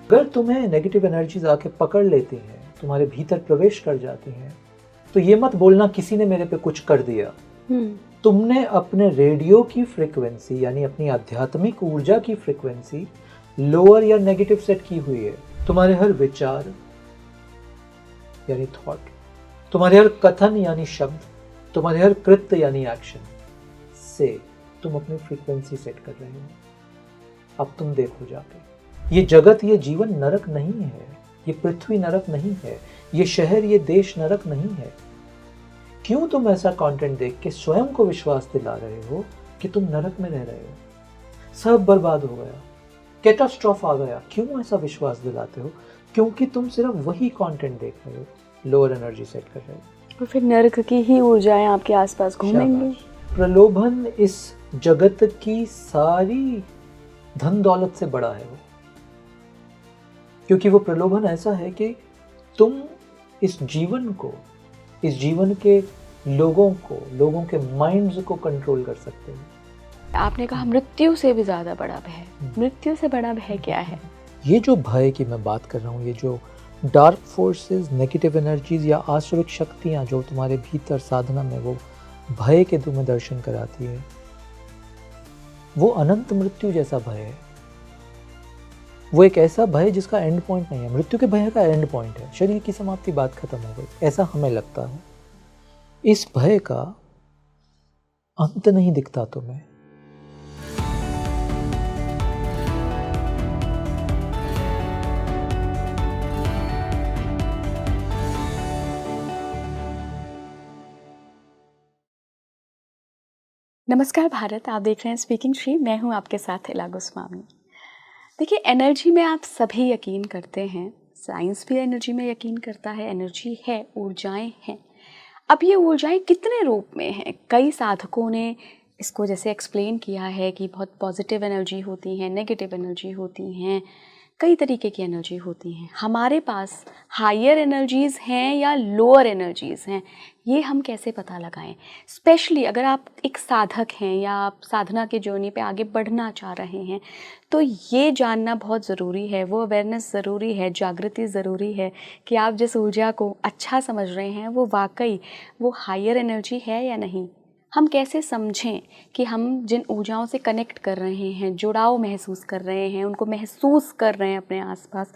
अगर तुम्हें negative energies आके पकड़ लेती हैं, तुम्हारे भीतर प्रवेश कर जाती हैं, तो ये मत बोलना किसी ने मेरे पे कुछ कर दिया। तुमने अपने रेडियो की फ्रीक्वेंसी यानी अपनी आध्यात्मिक ऊर्जा की फ्रीक्वेंसी लोअर या नेगेटिव सेट की हुई है। तुम्हारे हर विचार यानी थॉट, तुम्हारे हर कथन यानी शब्द, तुम्हारे हर कृत्य यानी एक्शन से तुम अपनी फ्रीक्वेंसी सेट कर रहे हो। अब तुम देखो जाके, ये जगत, ये जीवन नरक नहीं है, ये पृथ्वी नरक नहीं है, ये शहर, ये देश नरक नहीं है। क्यों तुम ऐसा कंटेंट देख के स्वयं को विश्वास दिला रहे हो कि तुम नरक में रह रहे हो? सब बर्बाद हो गया, कैटास्ट्रॉफ आ गया। क्यों ऐसा विश्वास दिलाते हो? क्योंकि तुम सिर्फ वही कंटेंट देख रहे हो, लोअर एनर्जी सेट कर रहे हो। और फिर नरक की ही ऊर्जाएं आपके आसपास घूमेंगी। प्रलोभन इस जगत की सारी धन दौलत से बड़ा है वो, क्योंकि वो प्रलोभन ऐसा है कि तुम इस जीवन को, इस जीवन के लोगों के माइंड्स को कंट्रोल कर सकते हो। आपने कहा मृत्यु से भी ज़्यादा बड़ा भय। मृत्यु से बड़ा भय क्या है? ये जो भय की मैं बात कर रहा हूँ, ये जो डार्क फोर्सेस, नेगेटिव एनर्जीज या आसुरिक शक्तियाँ जो तुम्हारे भीतर साधना में वो भय के तुम्हें दर्शन कराती है, वो अनंत मृत्यु जैसा भय है। वो एक ऐसा भय जिसका एंड पॉइंट नहीं है। मृत्यु के भय का एंड पॉइंट है, शरीर की समाप्ति, बात खत्म हो गई, ऐसा हमें लगता है। इस भय का अंत नहीं दिखता तुम्हें। नमस्कार भारत, आप देख रहे हैं स्पीकिंग श्री। मैं हूं आपके साथ इला गोस्वामी। देखिए, एनर्जी में आप सभी यकीन करते हैं, साइंस भी एनर्जी में यकीन करता है। एनर्जी है, ऊर्जाएं हैं। अब ये ऊर्जाएं कितने रूप में हैं? कई साधकों ने इसको जैसे एक्सप्लेन किया है कि बहुत पॉजिटिव एनर्जी होती हैं, नेगेटिव एनर्जी होती हैं, कई तरीके की एनर्जी होती हैं। हमारे पास हायर एनर्जीज़ हैं या लोअर एनर्जीज़ हैं, ये हम कैसे पता लगाएं? स्पेशली अगर आप एक साधक हैं या आप साधना के जर्नी पे आगे बढ़ना चाह रहे हैं, तो ये जानना बहुत ज़रूरी है, वो अवेयरनेस ज़रूरी है, जागृति ज़रूरी है कि आप जिस ऊर्जा को अच्छा समझ रहे हैं वो वाकई वो हायर एनर्जी है या नहीं। हम कैसे समझें कि हम जिन ऊर्जाओं से कनेक्ट कर रहे हैं, जुड़ाव महसूस कर रहे हैं, उनको महसूस कर रहे हैं अपने आसपास,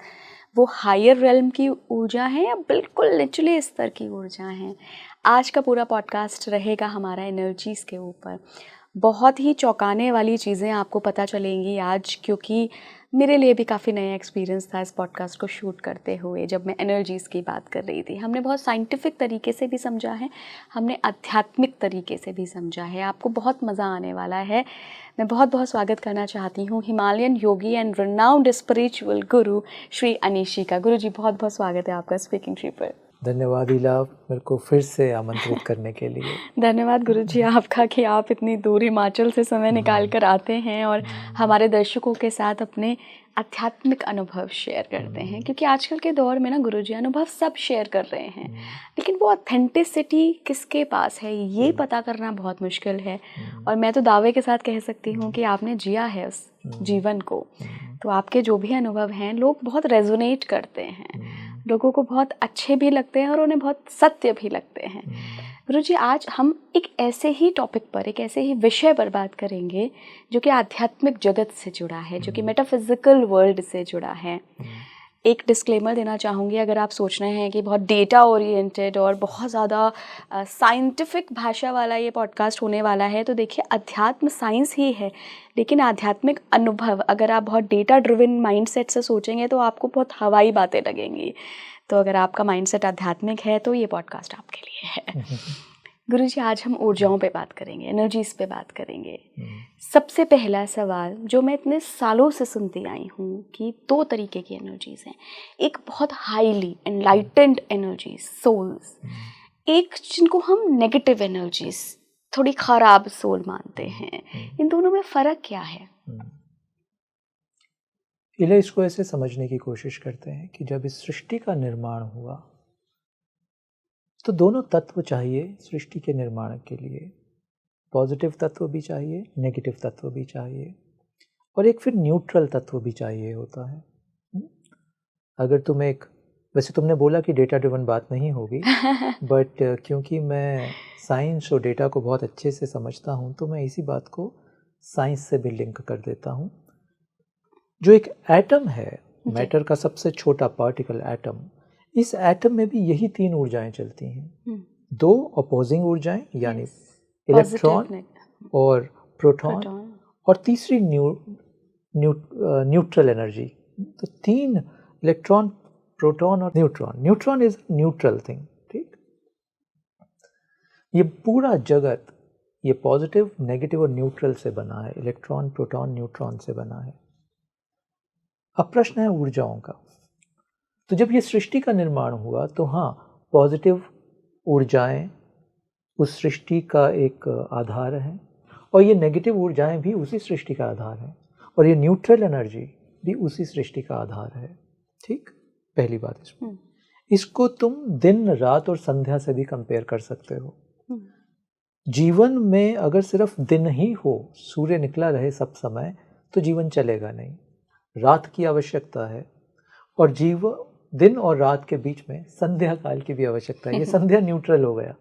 वो हायर रेल्म की ऊर्जा है या बिल्कुल निचले स्तर की ऊर्जा है? आज का पूरा पॉडकास्ट रहेगा हमारा एनर्जीज़ के ऊपर। बहुत ही चौंकाने वाली चीज़ें आपको पता चलेंगी आज, क्योंकि मेरे लिए भी काफ़ी नया एक्सपीरियंस था इस पॉडकास्ट को शूट करते हुए। जब मैं एनर्जीज़ की बात कर रही थी, हमने बहुत साइंटिफिक तरीके से भी समझा है, हमने आध्यात्मिक तरीके से भी समझा है। आपको बहुत मज़ा आने वाला है। मैं बहुत बहुत स्वागत करना चाहती हूँ Himalayan Yogi and renowned spiritual गुरु श्री अनीशी का। गुरु जी, बहुत बहुत स्वागत है आपका स्पीकिंग ट्री पर। धन्यवाद इला, मेरे को फिर से आमंत्रित करने के लिए। धन्यवाद गुरुजी आपका कि आप इतनी दूर हिमाचल से समय निकाल कर आते हैं और हमारे दर्शकों के साथ अपने आध्यात्मिक अनुभव शेयर करते हैं। क्योंकि आजकल के दौर में ना गुरुजी, अनुभव सब शेयर कर रहे हैं, लेकिन वो ऑथेंटिसिटी किसके पास है ये पता करना बहुत मुश्किल है। और मैं तो दावे के साथ कह सकती हूँ कि आपने जिया है उस जीवन को, तो आपके जो भी अनुभव हैं लोग बहुत रेजोनेट करते हैं, लोगों को बहुत अच्छे भी लगते हैं और उन्हें बहुत सत्य भी लगते हैं। गुरुजी, आज हम एक ऐसे ही टॉपिक पर, एक ऐसे ही विषय पर बात करेंगे जो कि आध्यात्मिक जगत से जुड़ा है, जो कि मेटाफिजिकल वर्ल्ड से जुड़ा है। एक डिस्क्लेमर देना चाहूँगी, अगर आप सोच रहे हैं कि बहुत डेटा ओरिएंटेड और बहुत ज़्यादा साइंटिफिक भाषा वाला ये पॉडकास्ट होने वाला है, तो देखिए, अध्यात्म साइंस ही है, लेकिन आध्यात्मिक अनुभव अगर आप बहुत डेटा ड्रिवन माइंडसेट से सोचेंगे तो आपको बहुत हवाई बातें लगेंगी। तो अगर आपका माइंडसेट आध्यात्मिक है तो ये पॉडकास्ट आपके लिए है। गुरुजी, आज हम ऊर्जाओं पे बात करेंगे, एनर्जीज पे बात करेंगे। सबसे पहला सवाल जो मैं इतने सालों से सुनती आई हूँ कि दो तरीके की एनर्जीज हैं। एक बहुत हाईली एनलाइटेंड एनर्जीज, सोल्स, एक जिनको हम नेगेटिव एनर्जीज, थोड़ी खराब सोल मानते हैं। इन दोनों में फ़र्क क्या है? इले इसको ऐसे समझने की कोशिश करते हैं कि जब इस सृष्टि का निर्माण हुआ तो दोनों तत्व चाहिए सृष्टि के निर्माण के लिए। पॉजिटिव तत्व भी चाहिए, नेगेटिव तत्व भी चाहिए, और एक फिर न्यूट्रल तत्व भी चाहिए होता है। अगर तुम एक, वैसे तुमने बोला कि डेटा ड्रिवन बात नहीं होगी, बट क्योंकि मैं साइंस और डेटा को बहुत अच्छे से समझता हूँ तो मैं इसी बात को साइंस से भी लिंक कर देता हूँ। जो एक एटम है, मैटर का सबसे छोटा पार्टिकल एटम, इस एटम में भी यही 3 ऊर्जाएं चलती हैं। 2 अपोजिंग ऊर्जाएं यानी इलेक्ट्रॉन और प्रोटॉन, और तीसरी न्यूट्रल एनर्जी। तो 3 इलेक्ट्रॉन, प्रोटॉन और neutron. Neutron is neutral thing, ठीक। ये पूरा जगत ये पॉजिटिव, नेगेटिव और न्यूट्रल से बना है, इलेक्ट्रॉन, प्रोटॉन, न्यूट्रॉन से बना है। अब प्रश्न है ऊर्जाओं का। तो जब ये सृष्टि का निर्माण हुआ तो हाँ, पॉजिटिव ऊर्जाएं उस सृष्टि का एक आधार है, और ये नेगेटिव ऊर्जाएं भी उसी सृष्टि का आधार है, और ये न्यूट्रल एनर्जी भी उसी सृष्टि का आधार है, ठीक। पहली बात इसमें, इसको तुम दिन रात और संध्या से भी कंपेयर कर सकते हो। जीवन में अगर सिर्फ दिन ही हो, सूर्य निकला रहे सब समय, तो जीवन चलेगा नहीं। रात की आवश्यकता है, और दिन और रात के बीच में संध्या काल की भी आवश्यकता है। ये संध्या न्यूट्रल हो गया।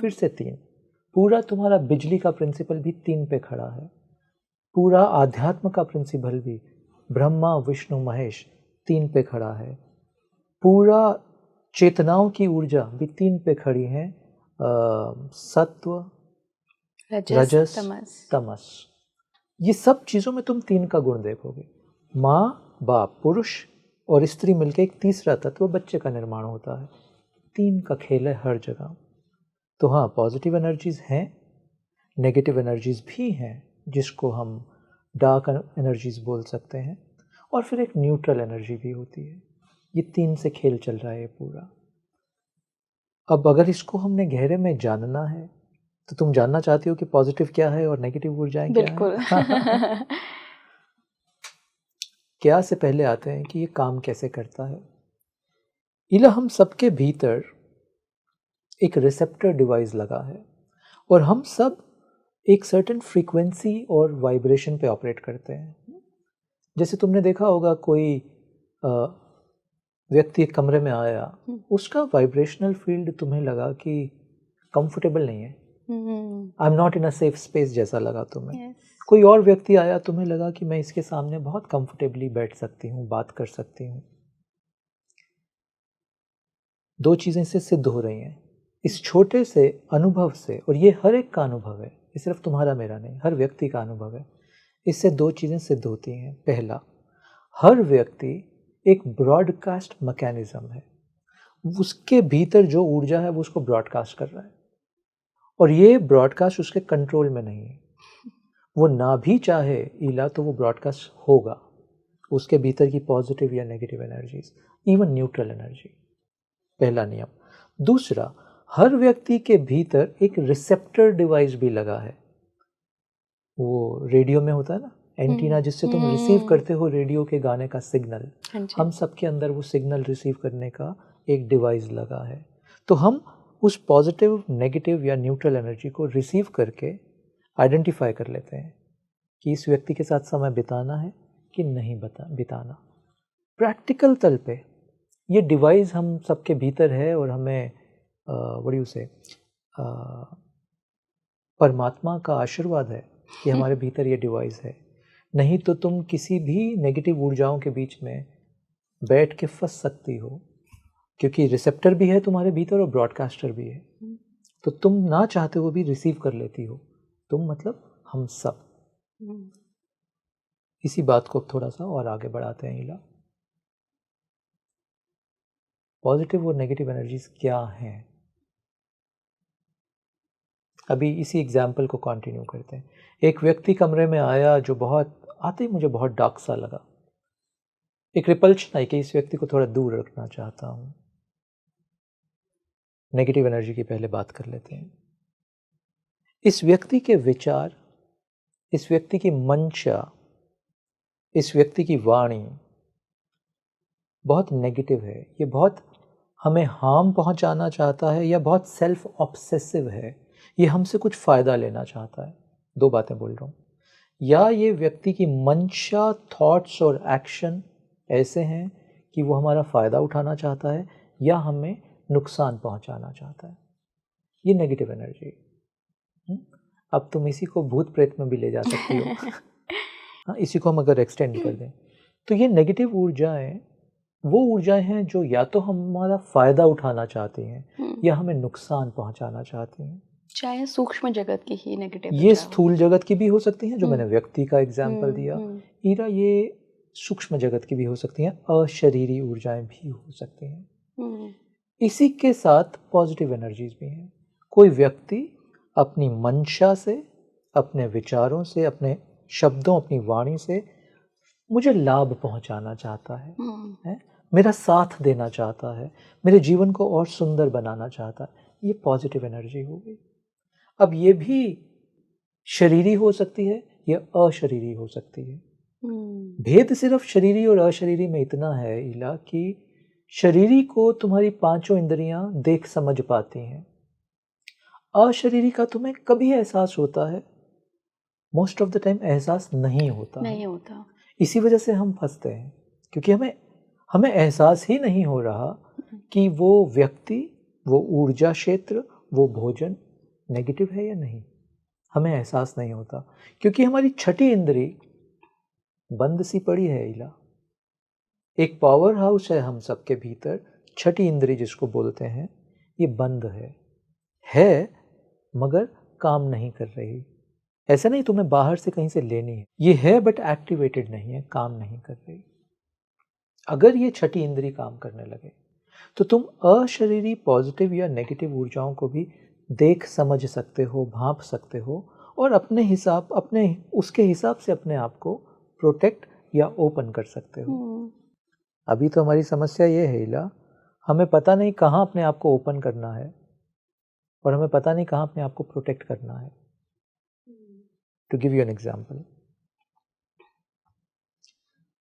फिर से 3, पूरा तुम्हारा बिजली का प्रिंसिपल भी 3 पे खड़ा है। पूरा आध्यात्म का प्रिंसिपल भी ब्रह्मा, विष्णु, महेश 3 पे खड़ा है। पूरा चेतनाओं की ऊर्जा भी 3 पे खड़ी है, सत्व, रजस, तमस। ये सब चीज़ों में तुम 3 का गुण देखोगे। माँ बाप, पुरुष और स्त्री मिलकर एक तीसरा तत्व, बच्चे का निर्माण होता है। 3 का खेल है हर जगह। तो हाँ, पॉजिटिव एनर्जीज हैं, नेगेटिव एनर्जीज भी हैं, जिसको हम डार्क एनर्जीज बोल सकते हैं, और फिर एक न्यूट्रल एनर्जी भी होती है। ये 3 से खेल चल रहा है पूरा। अब अगर इसको हमने गहरे में जानना है, तो तुम जानना चाहती हो कि पॉजिटिव क्या है और नेगेटिव ऊर्जाएं क्या है? बिल्कुल। क्या से पहले आते हैं कि ये काम कैसे करता है। इला हम सबके भीतर एक रिसेप्टर डिवाइस लगा है, और हम सब एक सर्टेन फ्रीक्वेंसी और वाइब्रेशन पे ऑपरेट करते हैं। जैसे तुमने देखा होगा, कोई व्यक्ति एक कमरे में आया, उसका वाइब्रेशनल फील्ड तुम्हें लगा कि कंफर्टेबल नहीं है, I am not in a safe space जैसा लगा तुम्हें। कोई और व्यक्ति आया, तुम्हें लगा कि मैं इसके सामने बहुत कंफर्टेबली बैठ सकती हूँ, बात कर सकती हूँ। 2 चीज़ें इससे सिद्ध हो रही हैं इस छोटे से अनुभव से, और ये हर एक का अनुभव है, ये सिर्फ तुम्हारा मेरा नहीं, हर व्यक्ति का अनुभव है। इससे 2 चीज़ें सिद्ध होती हैं। पहला, हर व्यक्ति एक ब्रॉडकास्ट मैकेनिज्म है, उसके भीतर जो ऊर्जा है वो उसको ब्रॉडकास्ट कर रहा है, और ये ब्रॉडकास्ट उसके कंट्रोल में नहीं है। वो ना भी चाहे इला तो वो ब्रॉडकास्ट होगा, उसके भीतर की पॉजिटिव या negative energies, even neutral energy. पहला नियम। दूसरा, हर व्यक्ति के भीतर एक रिसेप्टर डिवाइस भी लगा है। वो रेडियो में होता है ना एंटीना, जिससे तुम रिसीव करते हो रेडियो के गाने का सिग्नल, हम सबके अंदर वो सिग्नल रिसीव करने का एक डिवाइस लगा है। तो हम उस पॉजिटिव, नेगेटिव या न्यूट्रल एनर्जी को रिसीव करके आइडेंटिफाई कर लेते हैं कि इस व्यक्ति के साथ समय बिताना है कि नहीं बिताना। प्रैक्टिकल तल पे ये डिवाइस हम सबके भीतर है, और हमें बड़ी उसे परमात्मा का आशीर्वाद है कि हमारे भीतर ये डिवाइस है। नहीं तो तुम किसी भी नेगेटिव ऊर्जाओं के बीच में बैठ के फंस सकती हो, क्योंकि रिसेप्टर भी है तुम्हारे भीतर और ब्रॉडकास्टर भी है। तो तुम ना चाहते हुए भी रिसीव कर लेती हो। तुम मतलब हम सब। इसी बात को थोड़ा सा और आगे बढ़ाते हैं इला। पॉजिटिव और नेगेटिव एनर्जीज क्या हैं? अभी इसी एग्जाम्पल को कंटिन्यू करते हैं। एक व्यक्ति कमरे में आया जो आते ही मुझे बहुत डार्क सा लगा। एक रिपल्शन आई कि इस व्यक्ति को थोड़ा दूर रखना चाहता हूँ। नेगेटिव एनर्जी की पहले बात कर लेते हैं। इस व्यक्ति के विचार, इस व्यक्ति की मंशा, इस व्यक्ति की वाणी बहुत नेगेटिव है। ये बहुत हमें हार्म पहुंचाना चाहता है, या बहुत सेल्फ ऑब्सेसिव है, ये हमसे कुछ फ़ायदा लेना चाहता है। 2 बातें बोल रहा हूँ। या ये व्यक्ति की मंशा, थॉट्स और एक्शन ऐसे हैं कि वो हमारा फ़ायदा उठाना चाहता है या हमें नुकसान पहुंचाना चाहता है। ये नेगेटिव एनर्जी। अब तुम इसी को भूत प्रेत में भी ले जा सकती हो। हाँ, इसी को हम अगर एक्सटेंड कर दें तो ये नेगेटिव ऊर्जाएं वो ऊर्जाएं हैं जो या तो हमारा फ़ायदा उठाना चाहती हैं या हमें नुकसान पहुंचाना चाहती हैं। चाहे सूक्ष्म जगत की ही नेगेटिव, ये स्थूल जगत की भी हो सकती हैं, जो मैंने व्यक्ति का एग्जाम्पल दिया। ईरा, ये सूक्ष्म जगत की भी हो सकती हैं, अशरीरी ऊर्जाएं भी हो सकती हैं। इसी के साथ पॉजिटिव एनर्जीज भी हैं। कोई व्यक्ति अपनी मंशा से, अपने विचारों से, अपने शब्दों, अपनी वाणी से मुझे लाभ पहुंचाना चाहता है, मेरा साथ देना चाहता है, मेरे जीवन को और सुंदर बनाना चाहता है। ये पॉजिटिव एनर्जी हो गई। अब ये भी शरीरी हो सकती है या अशरीरी हो सकती है। भेद सिर्फ शरीरी और अशरीरी में इतना है इला कि शरीरी को तुम्हारी पांचों इंद्रियां देख समझ पाती हैं, अशरीरी का तुम्हें कभी एहसास होता है, मोस्ट ऑफ द टाइम एहसास नहीं होता। इसी वजह से हम फंसते हैं, क्योंकि हमें एहसास ही नहीं हो रहा कि वो व्यक्ति, वो ऊर्जा क्षेत्र, वो भोजन नेगेटिव है या नहीं। हमें एहसास नहीं होता क्योंकि हमारी छठी इंद्री बंद सी पड़ी है इला। एक पावर हाउस है हम सबके भीतर, छठी इंद्री जिसको बोलते हैं, ये बंद है मगर काम नहीं कर रही। ऐसा नहीं तुम्हें बाहर से कहीं से लेनी है, ये है बट एक्टिवेटेड नहीं है, काम नहीं कर रही। अगर ये छठी इंद्री काम करने लगे तो तुम अशरीरी पॉजिटिव या नेगेटिव ऊर्जाओं को भी देख समझ सकते हो, भांप सकते हो और उसके हिसाब से अपने आप को प्रोटेक्ट या ओपन कर सकते हो। अभी तो हमारी समस्या ये है इला, हमें पता नहीं कहाँ अपने आप को ओपन करना है और हमें पता नहीं कहाँ अपने आप को प्रोटेक्ट करना है। To give you an example,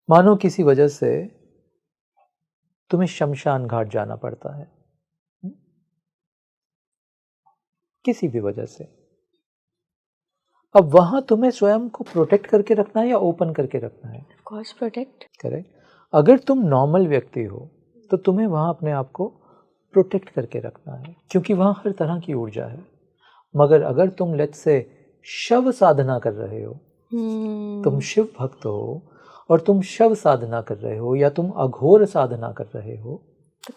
मानो किसी वजह से तुम्हें शमशान घाट जाना पड़ता है, किसी भी वजह से। अब वहां तुम्हें स्वयं को प्रोटेक्ट करके रखना है या ओपन करके रखना है? Of course protect. करेक्ट। अगर तुम नॉर्मल व्यक्ति हो तो तुम्हें वहां अपने आप को प्रोटेक्ट करके रखना है, क्योंकि वहां हर तरह की ऊर्जा है। मगर अगर तुम लेट्स से शव साधना कर रहे हो, तुम शिव भक्त हो और तुम शव साधना कर रहे हो या तुम अघोर साधना कर रहे हो,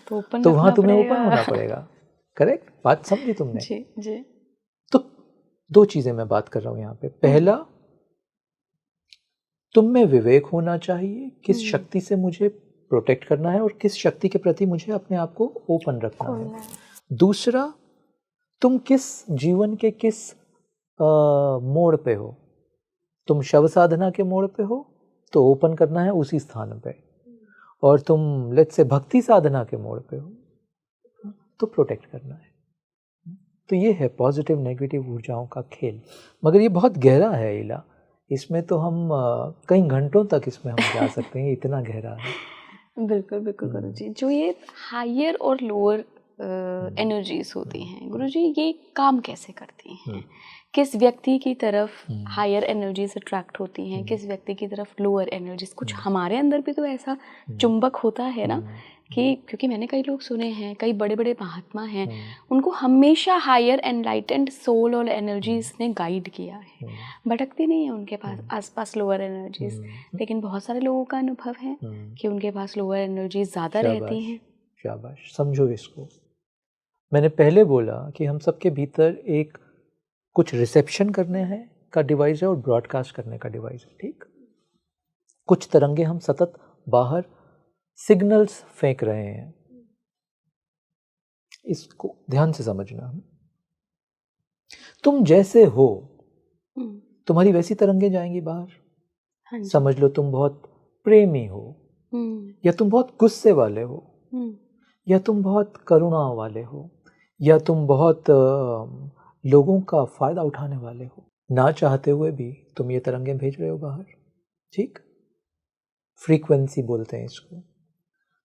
तो वहां तुम्हें ओपन होना पड़ेगा। करेक्ट, बात समझी तुमने? जी। तो दो चीजें मैं बात कर रहा हूं यहाँ पे। पहला, तुम में विवेक होना चाहिए, किस शक्ति से मुझे प्रोटेक्ट करना है और किस शक्ति के प्रति मुझे अपने आप को ओपन रखना है। दूसरा, तुम किस जीवन के किस मोड़ पे हो। तुम शव साधना के मोड़ पे हो तो ओपन करना है उसी स्थान पे, और तुम लेट्स से भक्ति साधना के मोड़ पे हो तो प्रोटेक्ट करना है। तो ये है पॉजिटिव नेगेटिव ऊर्जाओं का खेल। मगर ये बहुत गहरा है इला, इसमें तो हम कई घंटों तक इसमें हम जा सकते हैं, इतना गहरा है। बिल्कुल गुरुजी। जो ये हायर और लोअर एनर्जीज होती हैं गुरुजी, ये काम कैसे करती हैं? किस व्यक्ति की तरफ हायर एनर्जीज अट्रैक्ट होती हैं, किस व्यक्ति की तरफ लोअर एनर्जीज? कुछ हमारे अंदर भी तो ऐसा चुंबक होता है ना, कि क्योंकि मैंने कई लोग सुने हैं, कई बड़े बड़े महात्मा हैं, उनको हमेशा हायर एनलाइटेंड सोल और एनर्जीज ने गाइड किया है, भटकती नहीं है उनके पास आसपास लोअर एनर्जीज। लेकिन बहुत सारे लोगों का अनुभव है कि उनके पास लोअर एनर्जीज ज़्यादा रहती हैं। शाबाश, समझो इसको। मैंने पहले बोला कि हम सबके भीतर एक कुछ रिसेप्शन करने हैं का डिवाइस है और ब्रॉडकास्ट करने का डिवाइस है, ठीक? कुछ तरंगे हम सतत बाहर सिग्नल्स फेंक रहे हैं, इसको ध्यान से समझना। तुम जैसे हो तुम्हारी वैसी तरंगे जाएंगी बाहर। समझ लो तुम बहुत प्रेमी हो, या तुम बहुत गुस्से वाले हो, या तुम बहुत करुणा वाले हो, या तुम बहुत लोगों का फायदा उठाने वाले हो। ना चाहते हुए भी तुम ये तरंगे भेज रहे हो बाहर, ठीक? फ्रीक्वेंसी बोलते हैं इसको।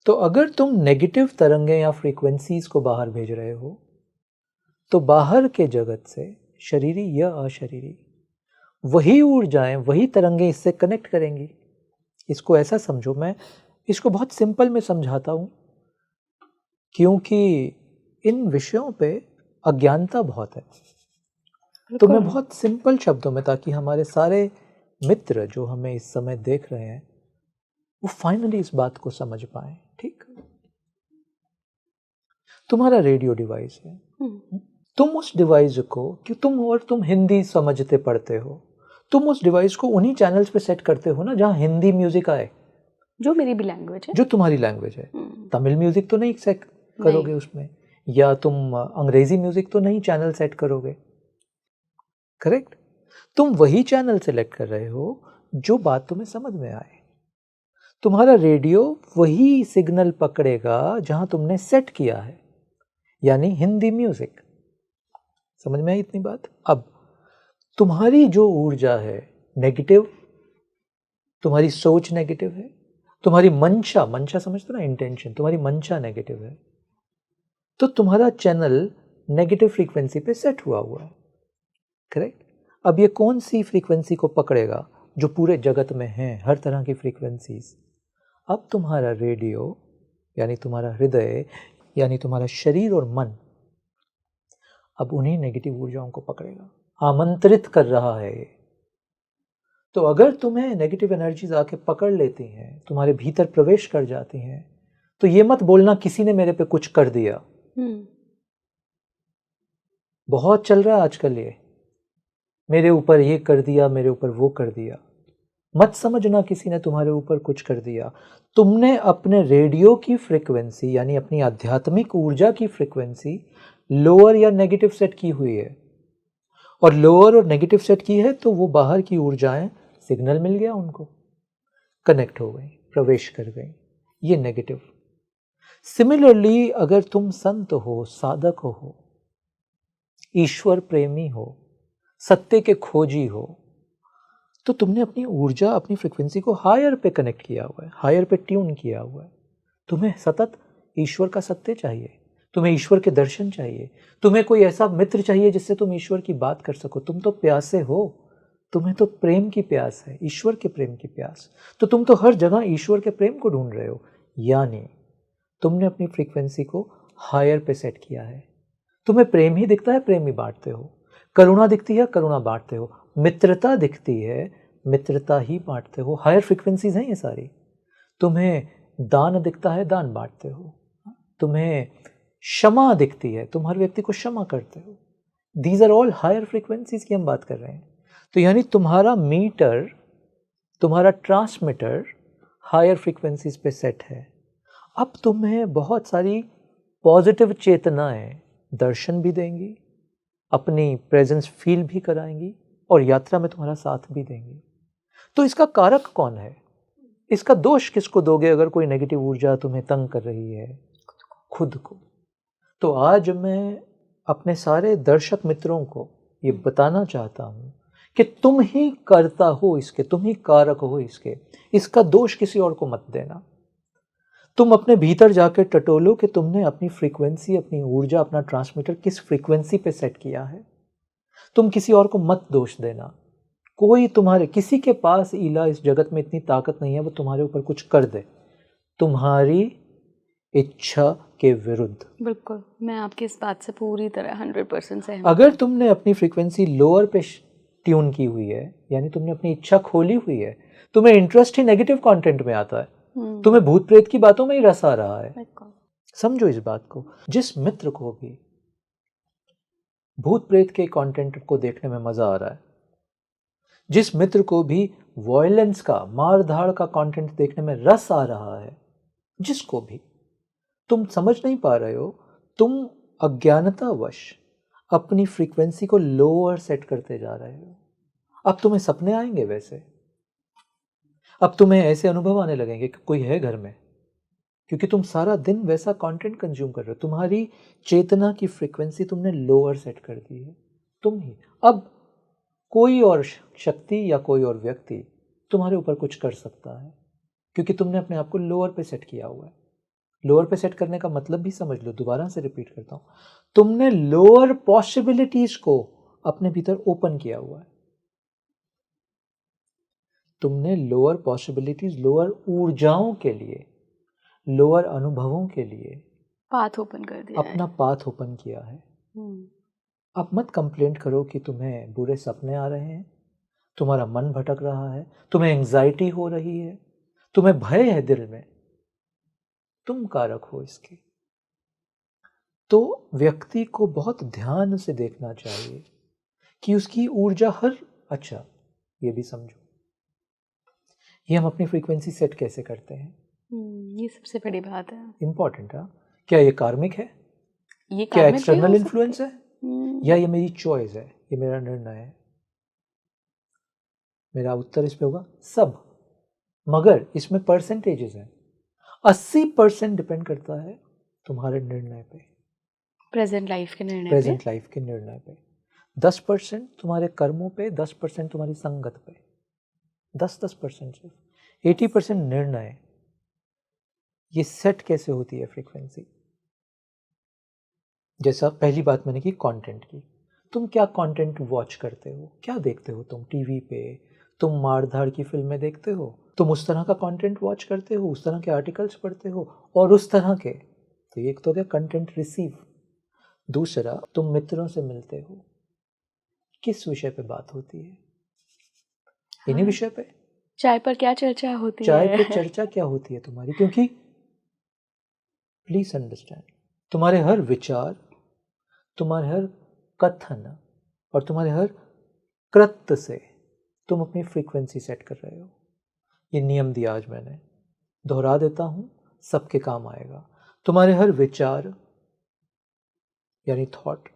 तो अगर तुम नेगेटिव तरंगे या फ्रीक्वेंसीज को बाहर भेज रहे हो तो बाहर के जगत से, शरीरी या अशरीरी, वही ऊर्जाएं, वही तरंगे इससे कनेक्ट करेंगी। इसको ऐसा समझो, मैं इसको बहुत सिंपल में समझाता हूँ, क्योंकि इन विषयों पे अज्ञानता बहुत है। तो मैं बहुत सिंपल शब्दों में, ताकि हमारे सारे मित्र जो हमें इस समय देख रहे हैं वो फाइनली इस बात को समझ पाए। ठीक, तुम्हारा रेडियो डिवाइस है, तुम उस डिवाइस को, कि तुम हिंदी समझते पढ़ते हो, तुम उस डिवाइस को उन्हीं चैनल्स पे सेट करते हो ना जहाँ हिंदी म्यूजिक आए, जो मेरी भी लैंग्वेज है, जो तुम्हारी लैंग्वेज है। तमिल म्यूजिक तो नहीं सेट करोगे उसमें, या तुम अंग्रेजी म्यूजिक तो नहीं चैनल सेट करोगे, करेक्ट? तुम वही चैनल सेलेक्ट कर रहे हो जो बात तुम्हें समझ में आए। तुम्हारा रेडियो वही सिग्नल पकड़ेगा जहां तुमने सेट किया है, यानी हिंदी म्यूजिक। समझ में आई इतनी बात? अब तुम्हारी जो ऊर्जा है नेगेटिव, तुम्हारी सोच नेगेटिव है, तुम्हारी मंशा समझते ना, इंटेंशन, तुम्हारी मंशा नेगेटिव है, तो तुम्हारा चैनल नेगेटिव फ्रीक्वेंसी पे सेट हुआ है, करेक्ट? अब ये कौन सी फ्रीक्वेंसी को पकड़ेगा? जो पूरे जगत में है, हर तरह की फ्रीक्वेंसीज। अब तुम्हारा रेडियो यानी तुम्हारा हृदय यानी तुम्हारा शरीर और मन अब उन्हीं नेगेटिव ऊर्जाओं को पकड़ेगा, आमंत्रित कर रहा है ये। तो अगर तुम्हें नेगेटिव एनर्जीज आके पकड़ लेती हैं, तुम्हारे भीतर प्रवेश कर जाती हैं, तो ये मत बोलना किसी ने मेरे पे कुछ कर दिया। बहुत चल रहा है आजकल ये, मेरे ऊपर ये कर दिया, मेरे ऊपर वो कर दिया। मत समझना किसी ने तुम्हारे ऊपर कुछ कर दिया। तुमने अपने रेडियो की फ्रीक्वेंसी यानी अपनी आध्यात्मिक ऊर्जा की फ्रीक्वेंसी लोअर या नेगेटिव सेट की हुई है, और लोअर और नेगेटिव सेट की है तो वो बाहर की ऊर्जाएं, सिग्नल मिल गया उनको, कनेक्ट हो गई, प्रवेश कर गई, ये नेगेटिव। सिमिलरली अगर तुम संत हो, साधक हो, ईश्वर प्रेमी हो, सत्य के खोजी हो, तो तुमने अपनी ऊर्जा, अपनी फ्रीक्वेंसी को हायर पे कनेक्ट किया हुआ है, हायर पे ट्यून किया हुआ है। तुम्हें सतत ईश्वर का सत्य चाहिए, तुम्हें ईश्वर के दर्शन चाहिए, तुम्हें कोई ऐसा मित्र चाहिए जिससे तुम ईश्वर की बात कर सको। तुम तो प्यासे हो, तुम्हें तो प्रेम की प्यास है, ईश्वर के प्रेम की प्यास। तो तुम तो हर जगह ईश्वर के प्रेम को ढूंढ रहे हो, यानी तुमने अपनी फ्रीक्वेंसी को हायर पे सेट किया है। तुम्हें प्रेम ही दिखता है, प्रेम ही बांटते हो। करुणा दिखती है, करुणा बांटते हो। मित्रता दिखती है, मित्रता ही बांटते हो। हायर फ्रीक्वेंसीज हैं ये सारी। तुम्हें दान दिखता है, दान बांटते हो। तुम्हें क्षमा दिखती है, तुम हर व्यक्ति को क्षमा करते हो। These are all higher frequencies की हम बात कर रहे हैं। तो यानी तुम्हारा मीटर, तुम्हारा ट्रांसमीटर हायर फ्रीक्वेंसीज पे सेट है। अब तुम्हें बहुत सारी पॉजिटिव चेतनाएं दर्शन भी देंगी, अपनी प्रेजेंस फील भी कराएंगी, और यात्रा में तुम्हारा साथ भी देंगी। तो इसका कारक कौन है? इसका दोष किसको दोगे अगर कोई नेगेटिव ऊर्जा तुम्हें तंग कर रही है? खुद को। तो आज मैं अपने सारे दर्शक मित्रों को ये बताना चाहता हूं कि तुम ही करता हो इसके, तुम ही कारक हो इसके। इसका दोष किसी और को मत देना। तुम अपने भीतर जाकर टटोलो कि तुमने अपनी फ्रीक्वेंसी, अपनी ऊर्जा, अपना ट्रांसमीटर किस फ्रीक्वेंसी पे सेट किया है। तुम किसी और को मत दोष देना। कोई तुम्हारे, किसी के पास ईला इस जगत में इतनी ताकत नहीं है वो तुम्हारे ऊपर कुछ कर दे तुम्हारी इच्छा के विरुद्ध। बिल्कुल, मैं आपकी इस बात से पूरी तरह 100% सहमत। अगर तुमने अपनी फ्रीक्वेंसी लोअर पे ट्यून की हुई है, यानी तुमने अपनी इच्छा खोली हुई है, तुम्हें इंटरेस्ट ही नेगेटिव कंटेंट में आता है, तुम्हें भूत प्रेत की बातों में ही रस आ रहा है। समझो इस बात को। जिस मित्र को भी भूत प्रेत के कंटेंट को देखने में मजा आ रहा है, जिस मित्र को भी वॉयलेंस का, मार धाड़ का कंटेंट देखने में रस आ रहा है, जिसको भी, तुम समझ नहीं पा रहे हो, तुम अज्ञानतावश अपनी फ्रीक्वेंसी को लोअर सेट करते जा रहे हो। अब तुम्हें सपने आएंगे वैसे, अब तुम्हें ऐसे अनुभव आने लगेंगे कि कोई है घर में, क्योंकि तुम सारा दिन वैसा कंटेंट कंज्यूम कर रहे हो। तुम्हारी चेतना की फ्रीक्वेंसी तुमने लोअर सेट कर दी है, तुम ही। अब कोई और शक्ति या कोई और व्यक्ति तुम्हारे ऊपर कुछ कर सकता है, क्योंकि तुमने अपने आप को लोअर पे सेट किया हुआ है। लोअर पे सेट करने का मतलब भी समझ लो, दोबारा से रिपीट करता हूं, तुमने लोअर पॉसिबिलिटीज को अपने भीतर ओपन किया हुआ है। तुमने लोअर पॉसिबिलिटीज, लोअर ऊर्जाओं के लिए लोअर अनुभवों के लिए पाथ ओपन कर दिया अपना पाथ ओपन किया है। अब मत कंप्लेंट करो कि तुम्हें बुरे सपने आ रहे हैं, तुम्हारा मन भटक रहा है, तुम्हें एंजाइटी हो रही है, तुम्हें भय है दिल में। तुम कारक हो इसके। तो व्यक्ति को बहुत ध्यान से देखना चाहिए कि उसकी ऊर्जा अच्छा, ये भी समझो, ये हम अपनी फ्रीक्वेंसी सेट कैसे करते हैं। ये सबसे बड़ी बात है। इंपॉर्टेंट है। क्या ये कार्मिक है? ये क्या कार्मिक एक्सटर्नल इन्फ्लुएंस है? या ये मेरी चॉइस है, ये मेरा निर्णय है? मेरा उत्तर इस पे होगा सब। मगर इसमें परसेंटेजेस हैं। 80% डिपेंड करता है तुम्हारे निर्णय पे, प्रेजेंट लाइफ के निर्णय पे। 10% तुम्हारे कर्मों पे, 10% तुम्हारी संगत पे, 10% सिर्फ। 80% निर्णय। ये सेट कैसे होती है फ्रीक्वेंसी? जैसा पहली बात मैंने की कंटेंट की। तुम क्या कंटेंट वॉच करते हो, क्या देखते हो तुम टीवी पे? तुम मारधाड़ की फिल्में देखते हो, तुम उस तरह का कंटेंट वॉच करते हो, उस तरह के आर्टिकल्स पढ़ते हो और उस तरह के, तो एक तो क्या कंटेंट रिसीव। दूसरा, तुम मित्रों से मिलते हो, किस विषय पे बात होती है? इन्हीं विषय पे। चाय पर क्या चर्चा होती है? चाय पे चर्चा क्या होती है तुम्हारी? क्योंकि प्लीज अंडरस्टैंड, तुम्हारे हर विचार, तुम्हारे हर कथन और तुम्हारे हर कृत्य से तुम अपनी फ्रीक्वेंसी सेट कर रहे हो। ये नियम दिया आज मैंने, दोहरा देता हूं, सबके काम आएगा। तुम्हारे हर विचार यानी थॉट,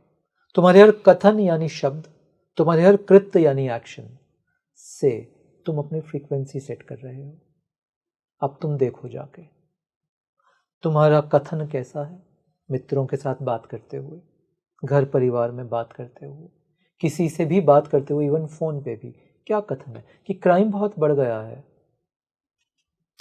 तुम्हारे हर कथन यानी शब्द, तुम्हारे हर कृत्य यानी एक्शन से तुम अपनी फ्रीक्वेंसी सेट कर रहे हो। अब तुम देखो जाके तुम्हारा कथन कैसा है। मित्रों के साथ बात करते हुए, घर परिवार में बात करते हुए, किसी से भी बात करते हुए, इवन फोन पे भी क्या कथन है कि क्राइम बहुत बढ़ गया है।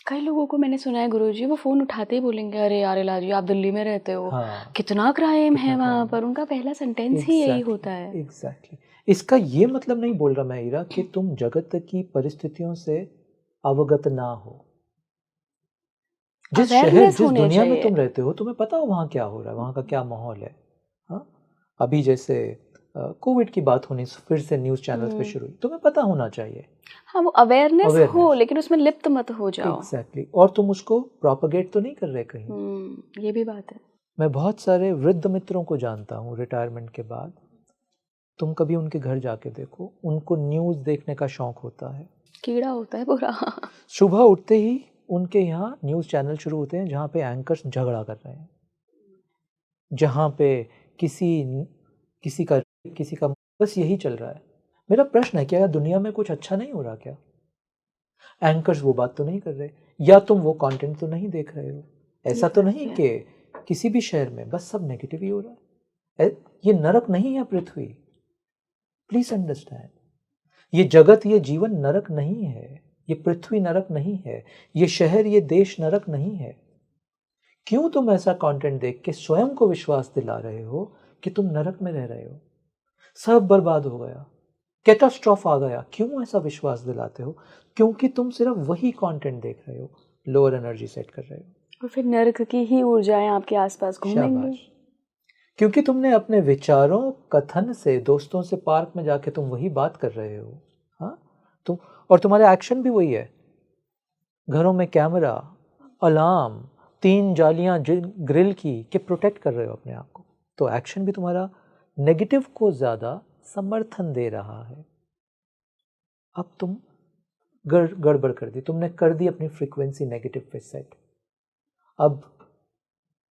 कई लोगों को मैंने सुना है गुरुजी, वो फोन उठाते ही बोलेंगे, अरे यार इलाजी आप दिल्ली में रहते हो, हाँ, कितना क्राइम है वहाँ पर। उनका पहला सेंटेंस ही यही होता है। एग्जैक्टली। इसका ये मतलब नहीं बोल रहा मैं हीरा कि तुम जगत की परिस्थितियों से अवगत ना हो। जिस शहर, जिस दुनिया में तुम रहते हो, तुम्हें पता हो वहाँ क्या हो रहा है, वहाँ का क्या माहौल है। हाँ, अभी जैसे कोविड की बात होनी फिर से न्यूज़ चैनल्स पे शुरू हुई, तुम्हें पता होना चाहिए। हाँ, वो अवेयरनेस हो, लेकिन उसमें लिप्त मत हो जाओ। एग्जैक्टली। और तुम उसको प्रोपेगेट तो नहीं कर रहे कहीं। ये भी बात है। मैं बहुत सारे वृद्ध मित्रों को जानता हूँ रिटायरमेंट के बाद। तुम कभी उनके घर जाके देखो, उनको न्यूज़ देखने का शौक होता है, कीड़ा होता है पूरा। सुबह उठते ही उनके यहाँ न्यूज़ चैनल शुरू होते हैं जहाँ पे एंकर्स झगड़ा कर रहे हैं, जहाँ पे किसी का बस यही चल रहा है। मेरा प्रश्न है, क्या दुनिया में कुछ अच्छा नहीं हो रहा? क्या एंकर्स वो बात तो नहीं कर रहे, या तुम वो कंटेंट तो नहीं देख रहे हो? ऐसा तो नहीं कि किसी भी शहर में बस सब नेगेटिव ही हो रहा है। ये नरक नहीं है पृथ्वी, प्लीज अंडरस्टैंड। ये जगत, ये जीवन नरक नहीं है, ये पृथ्वी नरक नहीं है, ये शहर, ये देश नरक नहीं है। क्यों तुम ऐसा कंटेंट देख के स्वयं को विश्वास दिला रहे हो कि तुम नरक में रह रहे हो, सब बर्बाद हो गया, कैटास्ट्रॉफ आ गया? क्यों ऐसा विश्वास दिलाते हो? क्योंकि तुम सिर्फ वही कंटेंट देख रहे हो, लोअर एनर्जी सेट कर रहे हो, और फिर नरक की ही ऊर्जाएं आपके आसपास घूमेंगी। क्योंकि तुमने अपने विचारों, कथन से, दोस्तों से पार्क में जाके तुम वही बात कर रहे हो। हाँ, तुम, और तुम्हारे एक्शन भी वही है। घरों में कैमरा, अलार्म, 3 जालियां ग्रिल की के प्रोटेक्ट कर रहे हो अपने आप को, तो एक्शन भी तुम्हारा नेगेटिव को ज्यादा समर्थन दे रहा है। अब तुम गड़बड़ कर दी, तुमने कर दी अपनी फ्रीक्वेंसी नेगेटिव पे सेट। अब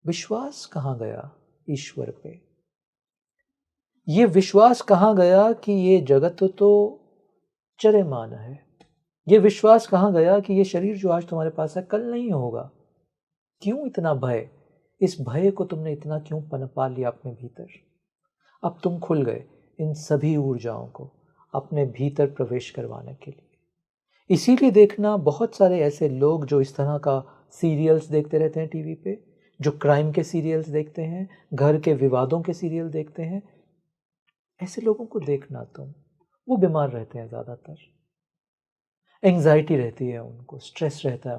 विश्वास कहाँ गया ईश्वर पे? ये विश्वास कहाँ गया कि ये जगत तो चरेमान है? ये विश्वास कहाँ गया कि ये शरीर जो आज तुम्हारे पास है कल नहीं होगा? क्यों इतना भय? इस भय को तुमने इतना क्यों पनपा लिया अपने भीतर? अब तुम खुल गए इन सभी ऊर्जाओं को अपने भीतर प्रवेश करवाने के लिए। इसीलिए देखना, बहुत सारे ऐसे लोग जो इस तरह का सीरियल्स देखते रहते हैं टीवी पे, जो क्राइम के सीरियल्स देखते हैं, घर के विवादों के सीरियल देखते हैं, ऐसे लोगों को देखना तुम, वो बीमार रहते हैं ज़्यादातर। एंजाइटी रहती है उनको, स्ट्रेस रहता है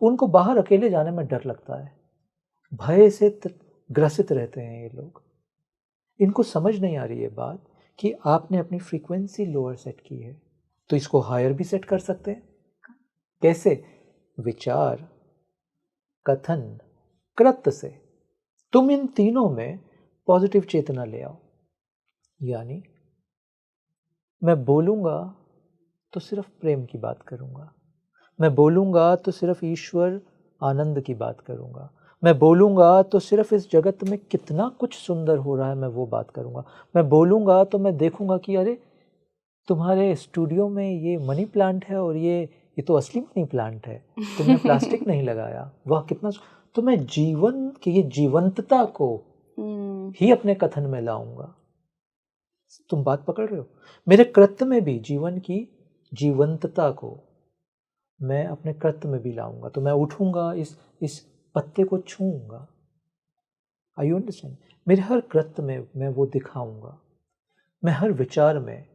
उनको बाहर अकेले जाने में डर लगता है, भय से ग्रसित रहते हैं ये लोग। इनको समझ नहीं आ रही है बात कि आपने अपनी फ्रीक्वेंसी लोअर सेट की है, तो इसको हायर भी सेट कर सकते हैं। कैसे? विचार, कथन, कृत्य से। तुम इन तीनों में पॉजिटिव चेतना ले आओ। यानी मैं बोलूँगा तो सिर्फ प्रेम की बात करूँगा, मैं बोलूँगा तो सिर्फ ईश्वर आनंद की बात करूँगा, मैं बोलूँगा तो सिर्फ इस जगत में कितना कुछ सुंदर हो रहा है मैं वो बात करूँगा, मैं बोलूँगा तो मैं देखूँगा कि अरे तुम्हारे स्टूडियो में ये मनी प्लांट है और ये तो असली मनी प्लांट है, तुमने प्लास्टिक नहीं लगाया, वाह कितना। तो मैं जीवन की ये जीवंतता को ही अपने कथन में लाऊंगा। तुम बात पकड़ रहे हो? मेरे कृत्य में भी जीवन की जीवंतता को मैं अपने कृत्य में भी लाऊंगा। तो मैं उठूंगा, इस पत्ते को छूऊंगा। आई यू अंडरस्टैंड? मेरे हर कृत्य में मैं वो दिखाऊंगा, मैं हर विचार में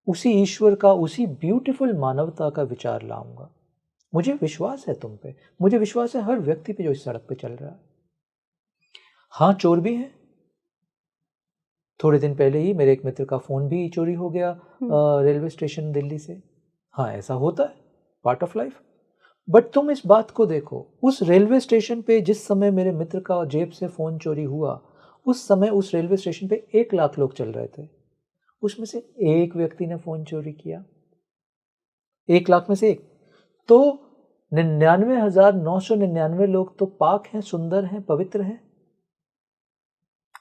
उसी ईश्वर का, उसी ब्यूटीफुल मानवता का विचार लाऊंगा। मुझे विश्वास है तुम पे, मुझे विश्वास है हर व्यक्ति पे जो इस सड़क पे चल रहा है। हाँ, चोर भी हैं। थोड़े दिन पहले ही मेरे एक मित्र का फ़ोन भी चोरी हो गया रेलवे स्टेशन दिल्ली से। हाँ, ऐसा होता है, पार्ट ऑफ लाइफ। बट तुम इस बात को देखो, उस रेलवे स्टेशन पे जिस समय मेरे मित्र का जेब से फ़ोन चोरी हुआ, उस समय उस रेलवे स्टेशन पे 1 लाख लोग चल रहे थे। उसमें से एक व्यक्ति ने फ़ोन चोरी किया, 1 लाख में से एक। तो 99,999 लोग तो पाक हैं, सुंदर हैं, पवित्र हैं।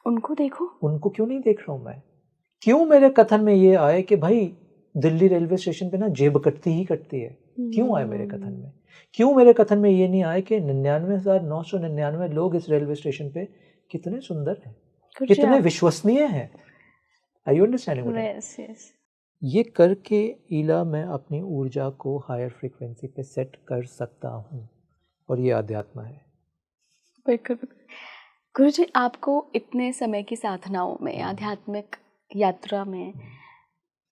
उनको देखो। उनको क्यों नहीं देख रहा हूं मैं? क्यों मेरे कथन में ये आए कि भाई दिल्ली रेलवे स्टेशन पे ना जेब कटती ही कटती है? क्यों आए मेरे कथन में? क्यों मेरे कथन में ये नहीं आए कि 99,999 लोग इस रेलवे स्टेशन पे कितने सुंदर हैं, कितने विश्वसनीय हैं? Are you understanding? Yes yes. ये करके ईला मैं अपनी ऊर्जा को हायर फ्रीक्वेंसी पे सेट कर सकता हूँ, और ये अध्यात्म है। बिल्कुल। गुरुजी, आपको इतने समय की साधनाओं में, आध्यात्मिक यात्रा में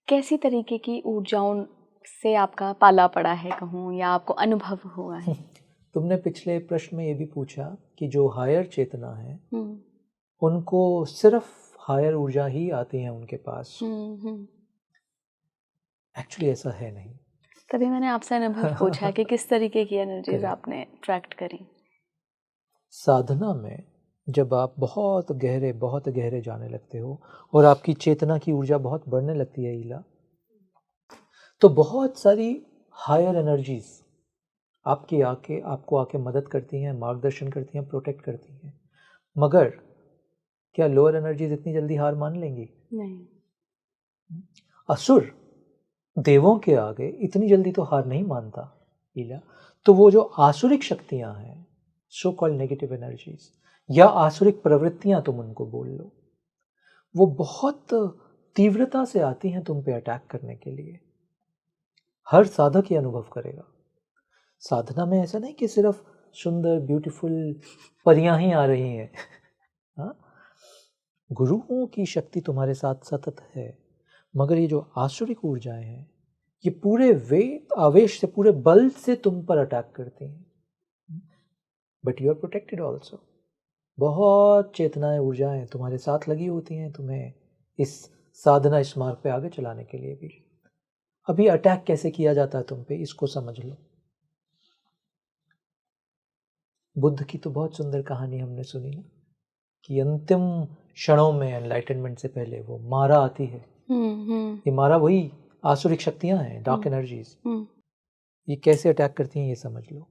कैसी तरीके की ऊर्जाओं से आपका पाला पड़ा है कहूँ, या आपको अनुभव हुआ है? तुमने पिछले प्रश्न में ये भी पूछा कि जो हायर चेतना है उनको सिर्फ हायर ऊर्जा ही आती है उनके पास। एक्चुअली ऐसा है नहीं। तभी मैंने आपसे अनुभव पूछा कि किस तरीके की एनर्जीज आपने अट्रैक्ट करी। साधना में जब आप बहुत गहरे जाने लगते हो और आपकी चेतना की ऊर्जा बहुत बढ़ने लगती है ईला, तो बहुत सारी हायर एनर्जीज आपको आके मदद करती हैं, मार्गदर्शन करती हैं, प्रोटेक्ट करती हैं। मगर क्या लोअर एनर्जीज इतनी जल्दी हार मान लेंगी? नहीं। असुर देवों के आगे इतनी जल्दी तो हार नहीं मानता लीला। तो वो जो आसुरिक शक्तियां हैं, सो कॉल्ड नेगेटिव एनर्जीज या आसुरिक प्रवृत्तियां तुम उनको बोल लो, वो बहुत तीव्रता से आती हैं तुम पे अटैक करने के लिए। हर साधक ये अनुभव करेगा। साधना में ऐसा नहीं कि सिर्फ सुंदर ब्यूटीफुल परियां ही आ रही हैं। हाँ, गुरुओं की शक्ति तुम्हारे साथ सतत है, मगर ये जो आसुरिक ऊर्जाएं हैं ये पूरे आवेश से, पूरे बल से तुम पर अटैक करती हैं। But you are protected also. बहुत चेतनाएं, ऊर्जाएं तुम्हारे साथ लगी होती हैं तुम्हें इस साधना, इस मार्ग पे आगे चलाने के लिए भी। अभी अटैक कैसे किया जाता है तुम पे, इसको समझ लो। बुद्ध की तो बहुत सुंदर कहानी हमने सुनी ना, कि अंतिम क्षणों में एनलाइटनमेंट से पहले वो मारा आती है। ये मारा वही आसुरिक शक्तियां हैं, डार्क एनर्जीज। ये कैसे अटैक करती हैं ये समझ लो।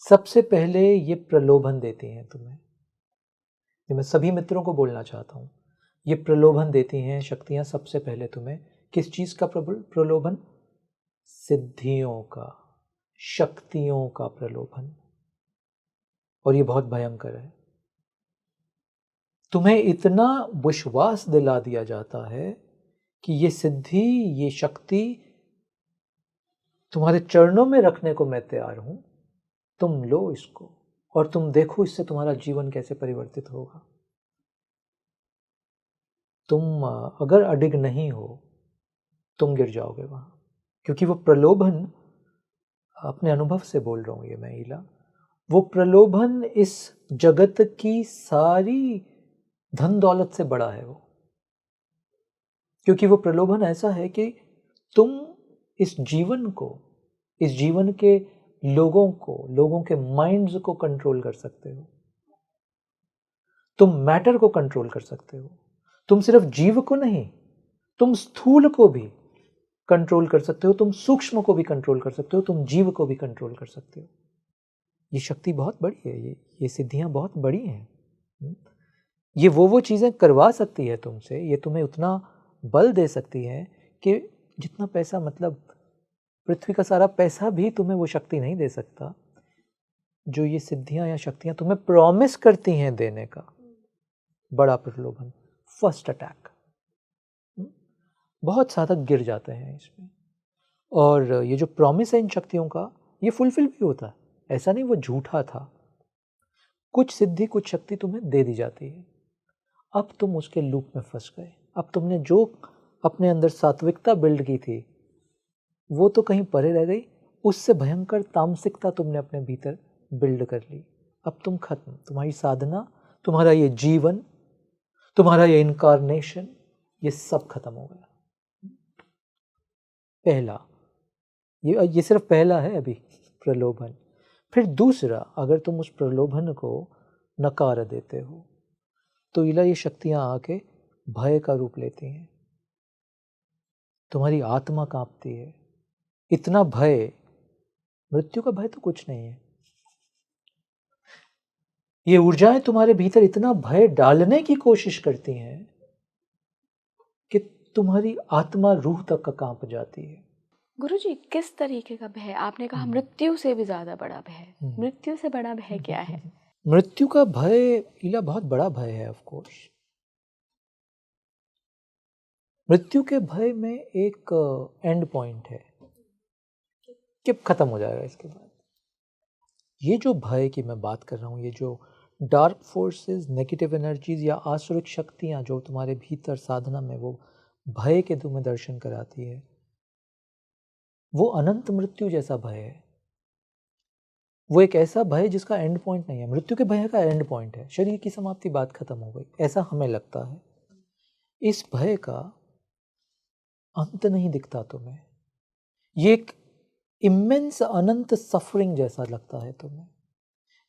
सबसे पहले ये प्रलोभन देती हैं तुम्हें। ये मैं सभी मित्रों को बोलना चाहता हूँ, ये प्रलोभन देती हैं शक्तियां सबसे पहले तुम्हें। किस चीज का प्रलोभन? सिद्धियों का, शक्तियों का प्रलोभन। और ये बहुत भयंकर है। तुम्हें इतना विश्वास दिला दिया जाता है कि ये सिद्धि, ये शक्ति तुम्हारे चरणों में रखने को मैं तैयार हूं, तुम लो इसको और तुम देखो इससे तुम्हारा जीवन कैसे परिवर्तित होगा। तुम अगर अडिग नहीं हो, तुम गिर जाओगे वहां, क्योंकि वो प्रलोभन, अपने अनुभव से बोल रहा हूँ ये मैं ईला, वो प्रलोभन इस जगत की सारी धन दौलत से बड़ा है वो। क्योंकि वो प्रलोभन ऐसा है कि तुम इस जीवन को, इस जीवन के लोगों को, लोगों के माइंड्स को कंट्रोल कर सकते हो, तुम मैटर को कंट्रोल कर सकते हो, तुम सिर्फ जीव को नहीं, तुम स्थूल को भी कंट्रोल कर सकते हो, तुम सूक्ष्म को भी कंट्रोल कर सकते हो, तुम जीव को भी कंट्रोल कर सकते हो। ये शक्ति बहुत बड़ी है, ये सिद्धियां बहुत बड़ी हैं। ये वो चीज़ें करवा सकती है तुमसे, ये तुम्हें उतना बल दे सकती है कि जितना पैसा, मतलब पृथ्वी का सारा पैसा भी तुम्हें वो शक्ति नहीं दे सकता जो ये सिद्धियां या शक्तियां तुम्हें प्रॉमिस करती हैं देने का। बड़ा प्रलोभन, फर्स्ट अटैक, बहुत साधक गिर जाते हैं इसमें। और ये जो प्रॉमिस है इन शक्तियों का, ये फुलफिल भी होता है, ऐसा नहीं वो झूठा था। कुछ सिद्धि, कुछ शक्ति तुम्हें दे दी जाती है, अब तुम उसके लूप में फंस गए। अब तुमने जो अपने अंदर सात्विकता बिल्ड की थी वो तो कहीं परे रह गई, उससे भयंकर तामसिकता तुमने अपने भीतर बिल्ड कर ली। अब तुम खत्म, तुम्हारी साधना, तुम्हारा ये जीवन, तुम्हारा ये इनकारनेशन, ये सब खत्म हो गया। पहला, ये सिर्फ पहला है अभी, प्रलोभन। फिर दूसरा, अगर तुम उस प्रलोभन को नकार देते हो तो ये शक्तियां आके भय का रूप लेती हैं, तुम्हारी आत्मा कांपती है। इतना भय, मृत्यु का भय तो कुछ नहीं है, ये ऊर्जाएं तुम्हारे भीतर इतना भय डालने की कोशिश करती हैं कि तुम्हारी आत्मा रूह तक का कांप जाती है। गुरुजी, किस तरीके का भय? आपने कहा मृत्यु से भी ज्यादा बड़ा भय। मृत्यु से बड़ा भय क्या है? मृत्यु का भय ईला बहुत बड़ा भय है। ऑफ कोर्स मृत्यु के भय में एक एंड पॉइंट है कि खत्म हो जाएगा इसके बाद। ये जो भय की मैं बात कर रहा हूँ, ये जो डार्क फोर्सेस, नेगेटिव एनर्जीज या आसुरिक शक्तियाँ जो तुम्हारे भीतर साधना में वो भय के तुम्हें दर्शन कराती है, वो अनंत मृत्यु जैसा भय है। वो एक ऐसा भय जिसका एंड पॉइंट नहीं है। मृत्यु के भय का एंड पॉइंट है, शरीर की समाप्ति, बात खत्म हो गई, ऐसा हमें लगता है। इस भय का अंत नहीं दिखता तुम्हें, ये एक इमेंस अनंत सफरिंग जैसा लगता है तुम्हें।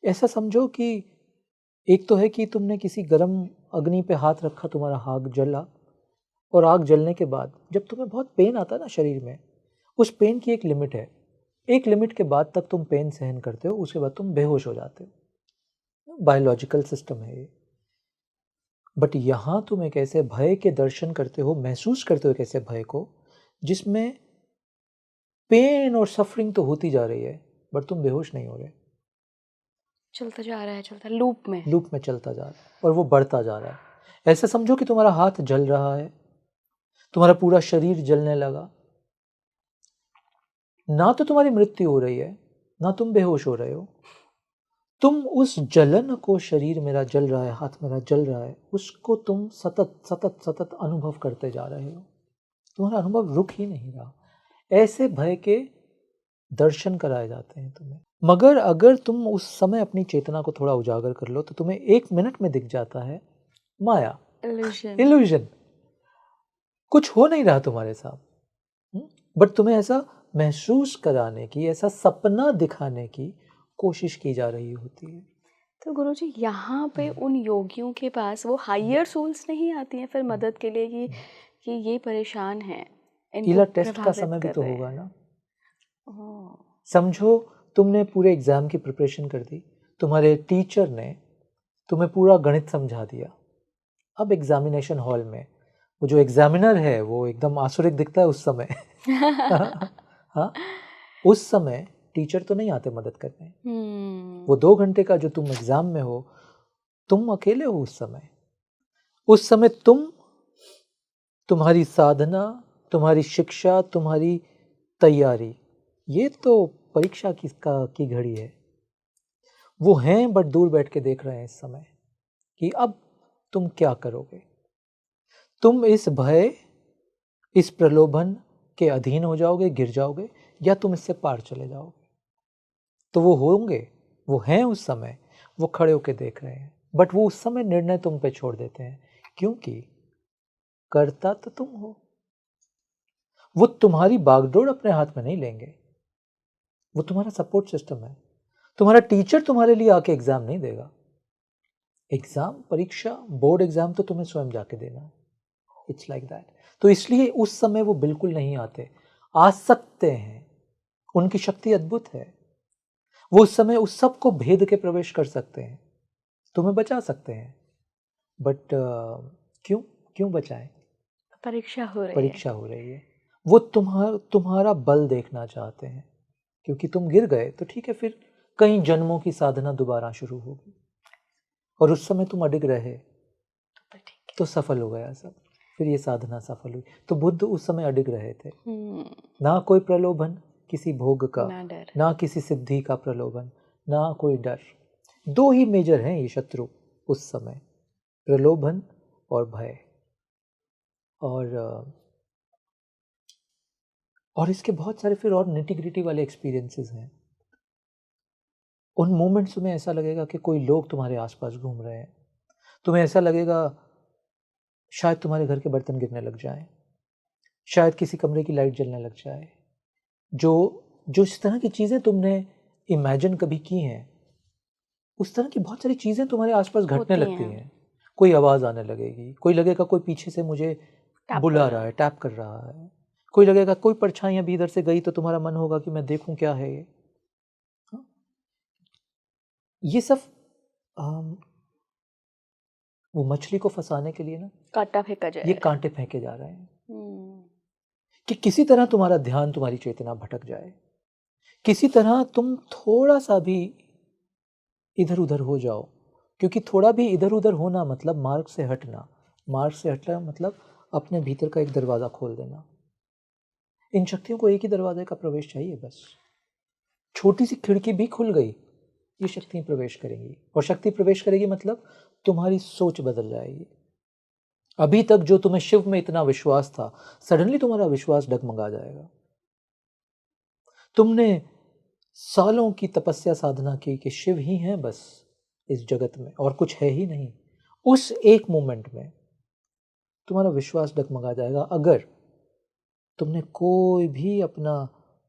ऐसा समझो कि एक तो है कि तुमने किसी गर्म अग्नि पे हाथ रखा, तुम्हारा हाथ जला, और आग जलने के बाद जब तुम्हें बहुत पेन आता है ना शरीर में, उस पेन की एक लिमिट है। एक लिमिट के बाद तक तुम पेन सहन करते हो, उसके बाद तुम बेहोश हो जाते हो। बायोलॉजिकल सिस्टम है ये। बट यहाँ तुम एक ऐसे भय के दर्शन करते हो, महसूस करते हो एक ऐसे भय को जिसमें पेन और सफरिंग तो होती जा रही है, बट तुम बेहोश नहीं हो रहे। चलता जा रहा है, चलता लूप में चलता जा रहा है, और वो बढ़ता जा रहा है। ऐसे समझो कि तुम्हारा हाथ जल रहा है, तुम्हारा पूरा शरीर जलने लगा। ना तो तुम्हारी मृत्यु हो रही है, ना तुम बेहोश हो रहे हो। तुम उस जलन को, शरीर मेरा जल रहा है, हाथ मेरा जल रहा है, उसको तुम सतत सतत सतत अनुभव करते जा रहे हो। तुम्हारा अनुभव रुक ही नहीं रहा। ऐसे भय के दर्शन कराए जाते हैं तुम्हें। मगर अगर तुम उस समय अपनी चेतना को थोड़ा उजागर कर लो तो तुम्हें 1 मिनट में दिख जाता है माया, इल्यूजन। कुछ हो नहीं रहा तुम्हारे साथ, बट तुम्हें ऐसा महसूस कराने की, ऐसा सपना दिखाने की कोशिश की जा रही होती है। तो गुरुजी, यहाँ पे उन योगियों के पास वो हायर सोल्स नहीं आती हैं फिर मदद के लिए कि ये परेशान है, इला टेस्ट का समय भी तो होगा ना। समझो तुमने पूरे एग्जाम की प्रिपरेशन कर दी, तुम्हारे टीचर ने तुम्हें पूरा गणित समझा दिया। अब एग्जामिनेशन हॉल में वो जो एग्जामिनर है वो एकदम आसुरिक दिखता है उस समय। हाँ, उस समय टीचर तो नहीं आते मदद करने। वो 2 घंटे का जो तुम एग्जाम में हो, तुम अकेले हो उस समय। उस समय तुम्हारी साधना, तुम्हारी शिक्षा, तुम्हारी तैयारी, ये तो परीक्षा की घड़ी है। वो हैं बट दूर बैठ के देख रहे हैं इस समय कि अब तुम क्या करोगे। तुम इस भय, इस प्रलोभन के अधीन हो जाओगे, गिर जाओगे, या तुम इससे पार चले जाओगे। तो वो होंगे, वो हैं उस समय, वो खड़े होके देख रहे हैं, बट वो उस समय निर्णय तुम पे छोड़ देते हैं, क्योंकि करता तो तुम हो। वो तुम्हारी बागडोर अपने हाथ में नहीं लेंगे, वो तुम्हारा सपोर्ट सिस्टम है। तुम्हारा टीचर तुम्हारे लिए आके एग्जाम नहीं देगा। एग्जाम, परीक्षा, बोर्ड एग्जाम तो तुम्हें स्वयं जाके देना है। It's like that. तो इसलिए उस समय वो बिल्कुल नहीं आते, आ सकते हैं, उनकी शक्ति अद्भुत है। वो उस समय उस सब को भेद के प्रवेश कर सकते हैं, तुम्हें बचा सकते हैं, बट क्यों क्यों बचाएं? परीक्षा हो रही परीक्षा हो रही है। वो तुम्हारा बल देखना चाहते हैं, क्योंकि तुम गिर गए तो ठीक है, फिर कई जन्मों की साधना दोबारा शुरू होगी, और उस समय तुम अडिग रहे तो सफल हो गया सब, फिर ये साधना सफल हुई। तो बुद्ध उस समय अडिग रहे थे। ना कोई प्रलोभन किसी भोग का, ना किसी सिद्धि का प्रलोभन, ना कोई डर। दो ही मेजर हैं ये शत्रु उस समय, प्रलोभन और भय। और इसके बहुत सारे फिर और निटी-ग्रिटी वाले एक्सपीरियंसेस हैं। उन मोमेंट्स में ऐसा लगेगा कि कोई लोग तुम्हारे आसपास घूम रहे हैं, तुम्हें ऐसा लगेगा शायद तुम्हारे घर के बर्तन गिरने लग जाएं, शायद किसी कमरे की लाइट जलने लग जाए। जो इस तरह की चीज़ें तुमने इमेजिन कभी की हैं, उस तरह की बहुत सारी चीज़ें तुम्हारे आसपास घटने लगती हैं। कोई आवाज़ आने लगेगी, कोई लगेगा कोई पीछे से मुझे बुला रहा है, टैप कर रहा है, कोई लगेगा कोई परछाइयाँ भी इधर से गई तो तुम्हारा मन होगा कि मैं देखूं क्या है ये। ये सब वो मछली को फंसाने के लिए ना कांटा फेंका जाए, ये कांटे फेंके जा रहे हैं कि किसी तरह तुम्हारा ध्यान, तुम्हारी चेतना भटक जाए, किसी तरह तुम थोड़ा सा भी इधर उधर हो जाओ। क्योंकि थोड़ा भी इधर उधर होना मतलब मार्ग से हटना, मार्ग से हटना मतलब अपने भीतर का एक दरवाज़ा खोल देना। इन शक्तियों को एक ही दरवाजे का प्रवेश चाहिए बस। छोटी सी खिड़की भी खुल गई, ये शक्तियाँ प्रवेश करेंगी, और शक्ति प्रवेश करेगी मतलब तुम्हारी सोच बदल जाएगी। अभी तक जो तुम्हें शिव में इतना विश्वास था, सडनली तुम्हारा विश्वास डगमगा जाएगा। तुमने सालों की तपस्या साधना की कि शिव ही हैं बस इस जगत में, और कुछ है ही नहीं। उस एक मोमेंट में तुम्हारा विश्वास डगमगा जाएगा। अगर तुमने कोई भी अपना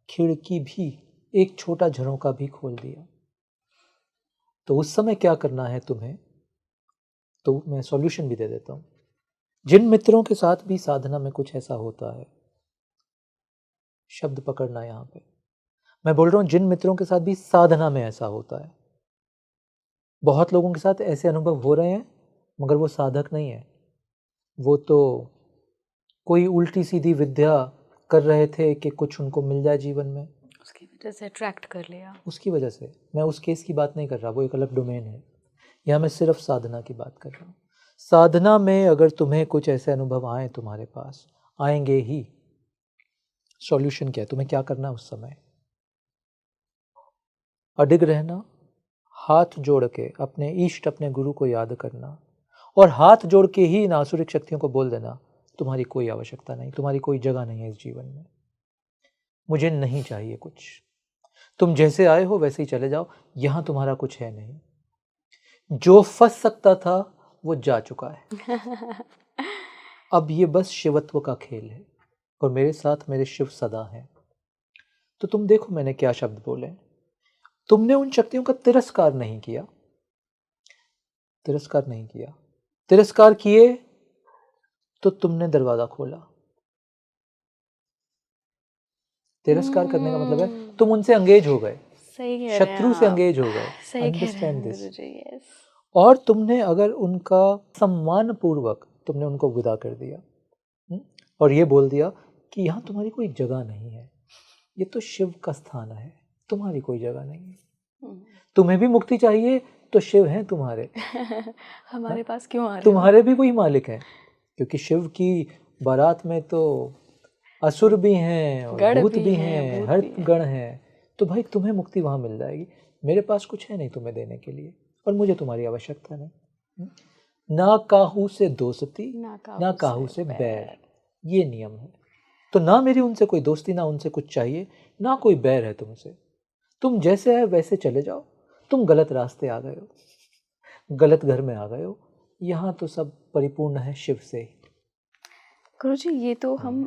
खिड़की भी, एक छोटा झरोका भी खोल दिया, तो उस समय क्या करना है तुम्हें, तो मैं सॉल्यूशन भी दे देता हूँ। जिन मित्रों के साथ भी साधना में कुछ ऐसा होता है, शब्द पकड़ना यहाँ पे, मैं बोल रहा हूँ जिन मित्रों के साथ भी साधना में ऐसा होता है। बहुत लोगों के साथ ऐसे अनुभव हो रहे हैं, मगर वो साधक नहीं है, वो तो कोई उल्टी सीधी विद्या कर रहे थे कि कुछ उनको मिल जाए जीवन में, उसकी वजह से अट्रैक्ट कर लिया। उसकी वजह से। मैं उस केस की बात नहीं कर रहा, वो एक अलग डोमेन है। यहाँ मैं सिर्फ साधना की बात कर रहा हूँ। साधना में अगर तुम्हें कुछ ऐसे अनुभव आए, तुम्हारे पास आएंगे ही, सॉल्यूशन क्या है? तुम्हें क्या करना है उस समय? अडिग रहना, हाथ जोड़ के अपने इष्ट, अपने गुरु को याद करना, और हाथ जोड़ के ही इन आसुरिक शक्तियों को बोल देना, तुम्हारी कोई आवश्यकता नहीं, तुम्हारी कोई जगह नहीं है इस जीवन में, मुझे नहीं चाहिए कुछ, तुम जैसे आए हो वैसे ही चले जाओ, यहाँ तुम्हारा कुछ है नहीं। जो फंस सकता था वो जा चुका है। अब ये बस शिवत्व का खेल है, और मेरे साथ मेरे शिव सदा हैं। तो तुम देखो मैंने क्या शब्द बोले। तुमने उन शक्तियों का तिरस्कार नहीं किया, तिरस्कार नहीं किया। तिरस्कार किए तो तुमने दरवाजा खोला। तिरस्कार करने का मतलब है तुम उनसे एंगेज हो गए, शत्रु से एंगेज हो गए। Understand this. और तुमने अगर उनका सम्मान पूर्वक तुमने उनको विदा कर दिया, और ये बोल दिया कि यहाँ तुम्हारी कोई जगह नहीं है, ये तो शिव का स्थान है, तुम्हारी कोई जगह नहीं है। तुम्हें भी मुक्ति चाहिए तो शिव हैं तुम्हारे। हमारे पास क्यों आ रहे हो? तुम्हारे भी वही मालिक हैं, क्योंकि शिव की बारात में तो असुर भी हैं और भूत भी हैं, हर गण हैं। तो भाई तुम्हें मुक्ति वहाँ मिल जाएगी। मेरे पास कुछ है नहीं तुम्हें देने के लिए, और मुझे तुम्हारी आवश्यकता नहीं। ना काहू से दोस्ती, ना काहू से बैर, ये नियम है। तो ना मेरी उनसे कोई दोस्ती, ना उनसे कुछ चाहिए, ना कोई बैर है तुमसे। तुम जैसे है वैसे चले जाओ। तुम गलत रास्ते आ गए हो, गलत घर में आ गए हो, यहाँ तो सब परिपूर्ण है शिव से। गुरुजी, ये तो हम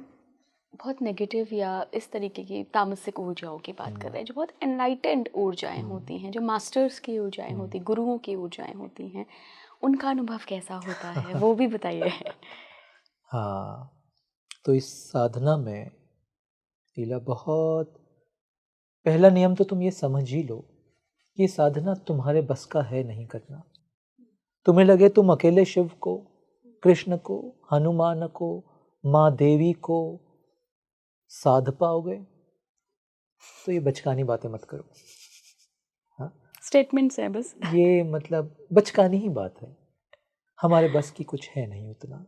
बहुत नेगेटिव या इस तरीके की तामसिक ऊर्जाओं की बात कर रहे हैं, जो बहुत एनलाइटेंड ऊर्जाएं होती हैं, जो मास्टर्स की ऊर्जाएं होती, गुरुओं की ऊर्जाएं होती हैं, उनका अनुभव कैसा होता है वो भी बताइए। हाँ, तो इस साधना में लीला बहुत, पहला नियम तो तुम ये समझ ही लो कि साधना तुम्हारे बस का है नहीं करना। तुम्हें लगे तुम अकेले शिव को, कृष्ण को, हनुमान को, माँ देवी को साध पाओगे, तो ये बचकानी बातें मत करो। हाँ, स्टेटमेंट्स है बस। ये मतलब बचकानी ही बात है। हमारे बस की कुछ है नहीं उतना।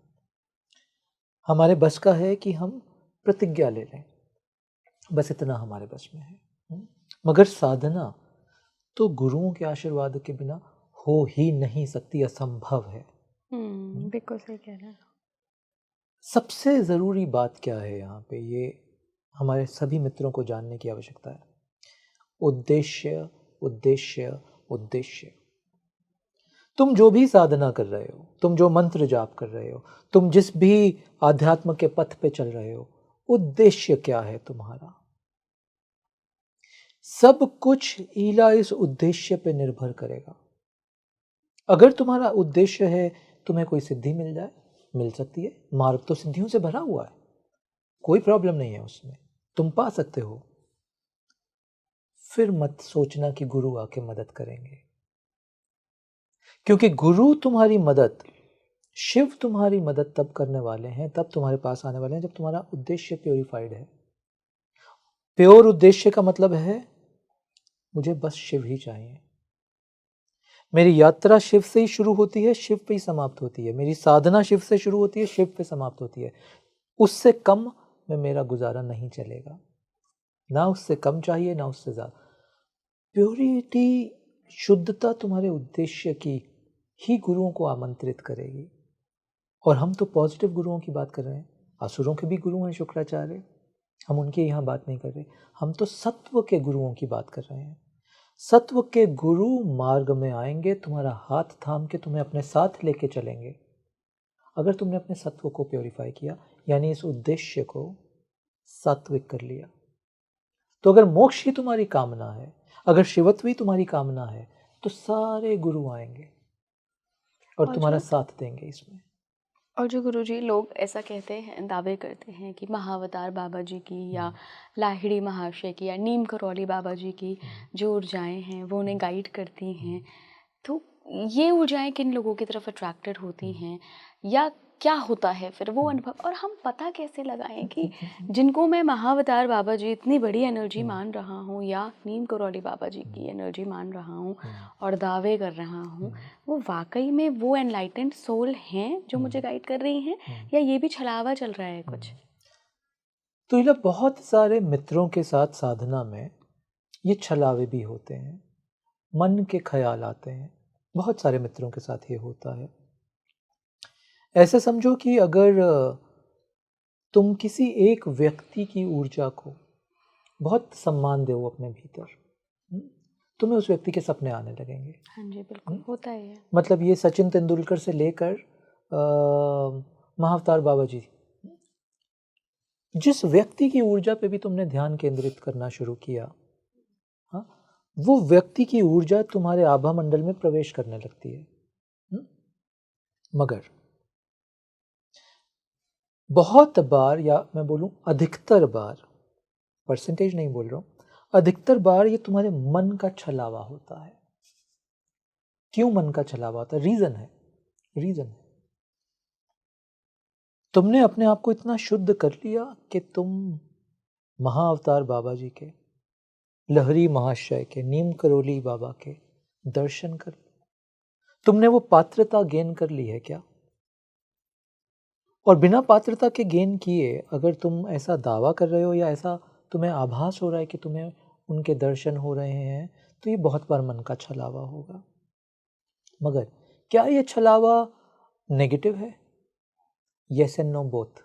हमारे बस का है कि हम प्रतिज्ञा ले लें, बस इतना हमारे बस में है। मगर साधना तो गुरुओं के आशीर्वाद के बिना हो ही नहीं सकती, असंभव है। बिल्कुल सही कह रहे हैं। सबसे ज़रूरी बात क्या है यहाँ पे, ये हमारे सभी मित्रों को जानने की आवश्यकता है। उद्देश्य, उद्देश्य, उद्देश्य। तुम जो भी साधना कर रहे हो, तुम जो मंत्र जाप कर रहे हो, तुम जिस भी आध्यात्म के पथ पे चल रहे हो, उद्देश्य क्या है तुम्हारा? सब कुछ ईला इस उद्देश्य पे निर्भर करेगा। अगर तुम्हारा उद्देश्य है तुम्हें कोई सिद्धि मिल जाए, मिल सकती है। मार्ग तो सिद्धियों से भरा हुआ है, कोई प्रॉब्लम नहीं है उसमें, तुम पा सकते हो। फिर मत सोचना कि गुरु आके मदद करेंगे, क्योंकि गुरु तुम्हारी मदद, शिव तुम्हारी मदद तब करने वाले हैं, तब तुम्हारे पास आने वाले हैं जब तुम्हारा उद्देश्य प्योरीफाइड है। प्योर उद्देश्य का मतलब है मुझे बस शिव ही चाहिए। मेरी यात्रा शिव से ही शुरू होती है, शिव पे ही समाप्त होती है। मेरी साधना शिव से शुरू होती है, शिव पे समाप्त होती है। उससे कम में मेरा गुजारा नहीं चलेगा, ना उससे कम चाहिए ना उससे ज़्यादा। प्योरिटी, शुद्धता तुम्हारे उद्देश्य की ही गुरुओं को आमंत्रित करेगी। और हम तो पॉजिटिव गुरुओं की बात कर रहे हैं, असुरों के भी गुरु हैं शुक्राचार्य, हम उनकी यहाँ बात नहीं कर रहे। हम तो सत्व के गुरुओं की बात कर रहे हैं। सत्व के गुरु मार्ग में आएंगे, तुम्हारा हाथ थाम के तुम्हें अपने साथ लेके चलेंगे। अगर तुमने अपने सत्व को प्योरीफाई किया, यानी इस उद्देश्य को सात्विक कर लिया, तो अगर मोक्ष ही तुम्हारी कामना है, अगर शिवत्व ही तुम्हारी कामना है, तो सारे गुरु आएंगे और तुम्हारा साथ देंगे इसमें। और जो गुरुजी लोग ऐसा कहते हैं, दावे करते हैं कि महाअवतार बाबा जी की या लाहिड़ी महाशय की या नीम करौली बाबा जी की जो ऊर्जाएं हैं वो उन्हें गाइड करती हैं, तो ये ऊर्जाएं किन लोगों की तरफ अट्रैक्टेड होती हैं या क्या होता है फिर वो अनुभव? और हम पता कैसे लगाएं कि जिनको मैं महाअवतार बाबा जी इतनी बड़ी एनर्जी मान रहा हूँ या नीम करौली बाबा जी की एनर्जी मान रहा हूँ और दावे कर रहा हूँ, वो वाकई में वो एनलाइटेंड सोल हैं जो मुझे गाइड कर रही हैं, या ये भी छलावा चल रहा है कुछ? तो ये बहुत सारे मित्रों के साथ साधना में ये छलावे भी होते हैं, मन के ख्याल आते हैं। बहुत सारे मित्रों के साथ ये होता है। ऐसे समझो कि अगर तुम किसी एक व्यक्ति की ऊर्जा को बहुत सम्मान दो अपने भीतर, तुम्हें उस व्यक्ति के सपने आने लगेंगे। हाँ जी, बिल्कुल होता है। मतलब ये सचिन तेंदुलकर से लेकर महाअवतार बाबा जी, जिस व्यक्ति की ऊर्जा पे भी तुमने ध्यान केंद्रित करना शुरू किया, हाँ, वो व्यक्ति की ऊर्जा तुम्हारे आभा मंडल में प्रवेश करने लगती है। मगर बहुत बार, या मैं बोलूं अधिकतर बार, परसेंटेज नहीं बोल रहा हूं, अधिकतर बार ये तुम्हारे मन का छलावा होता है। क्यों मन का छलावा होता है? रीजन है तुमने अपने आप को इतना शुद्ध कर लिया कि तुम महाअवतार बाबा जी के, लहरी महाशय के, नीम करोली बाबा के दर्शन कर, तुमने वो पात्रता गेन कर ली है क्या? और बिना पात्रता के गेन किए अगर तुम ऐसा दावा कर रहे हो या ऐसा तुम्हें आभास हो रहा है कि तुम्हें उनके दर्शन हो रहे हैं, तो ये बहुत बार मन का छलावा होगा। मगर क्या ये छलावा नेगेटिव है? Yes and no both.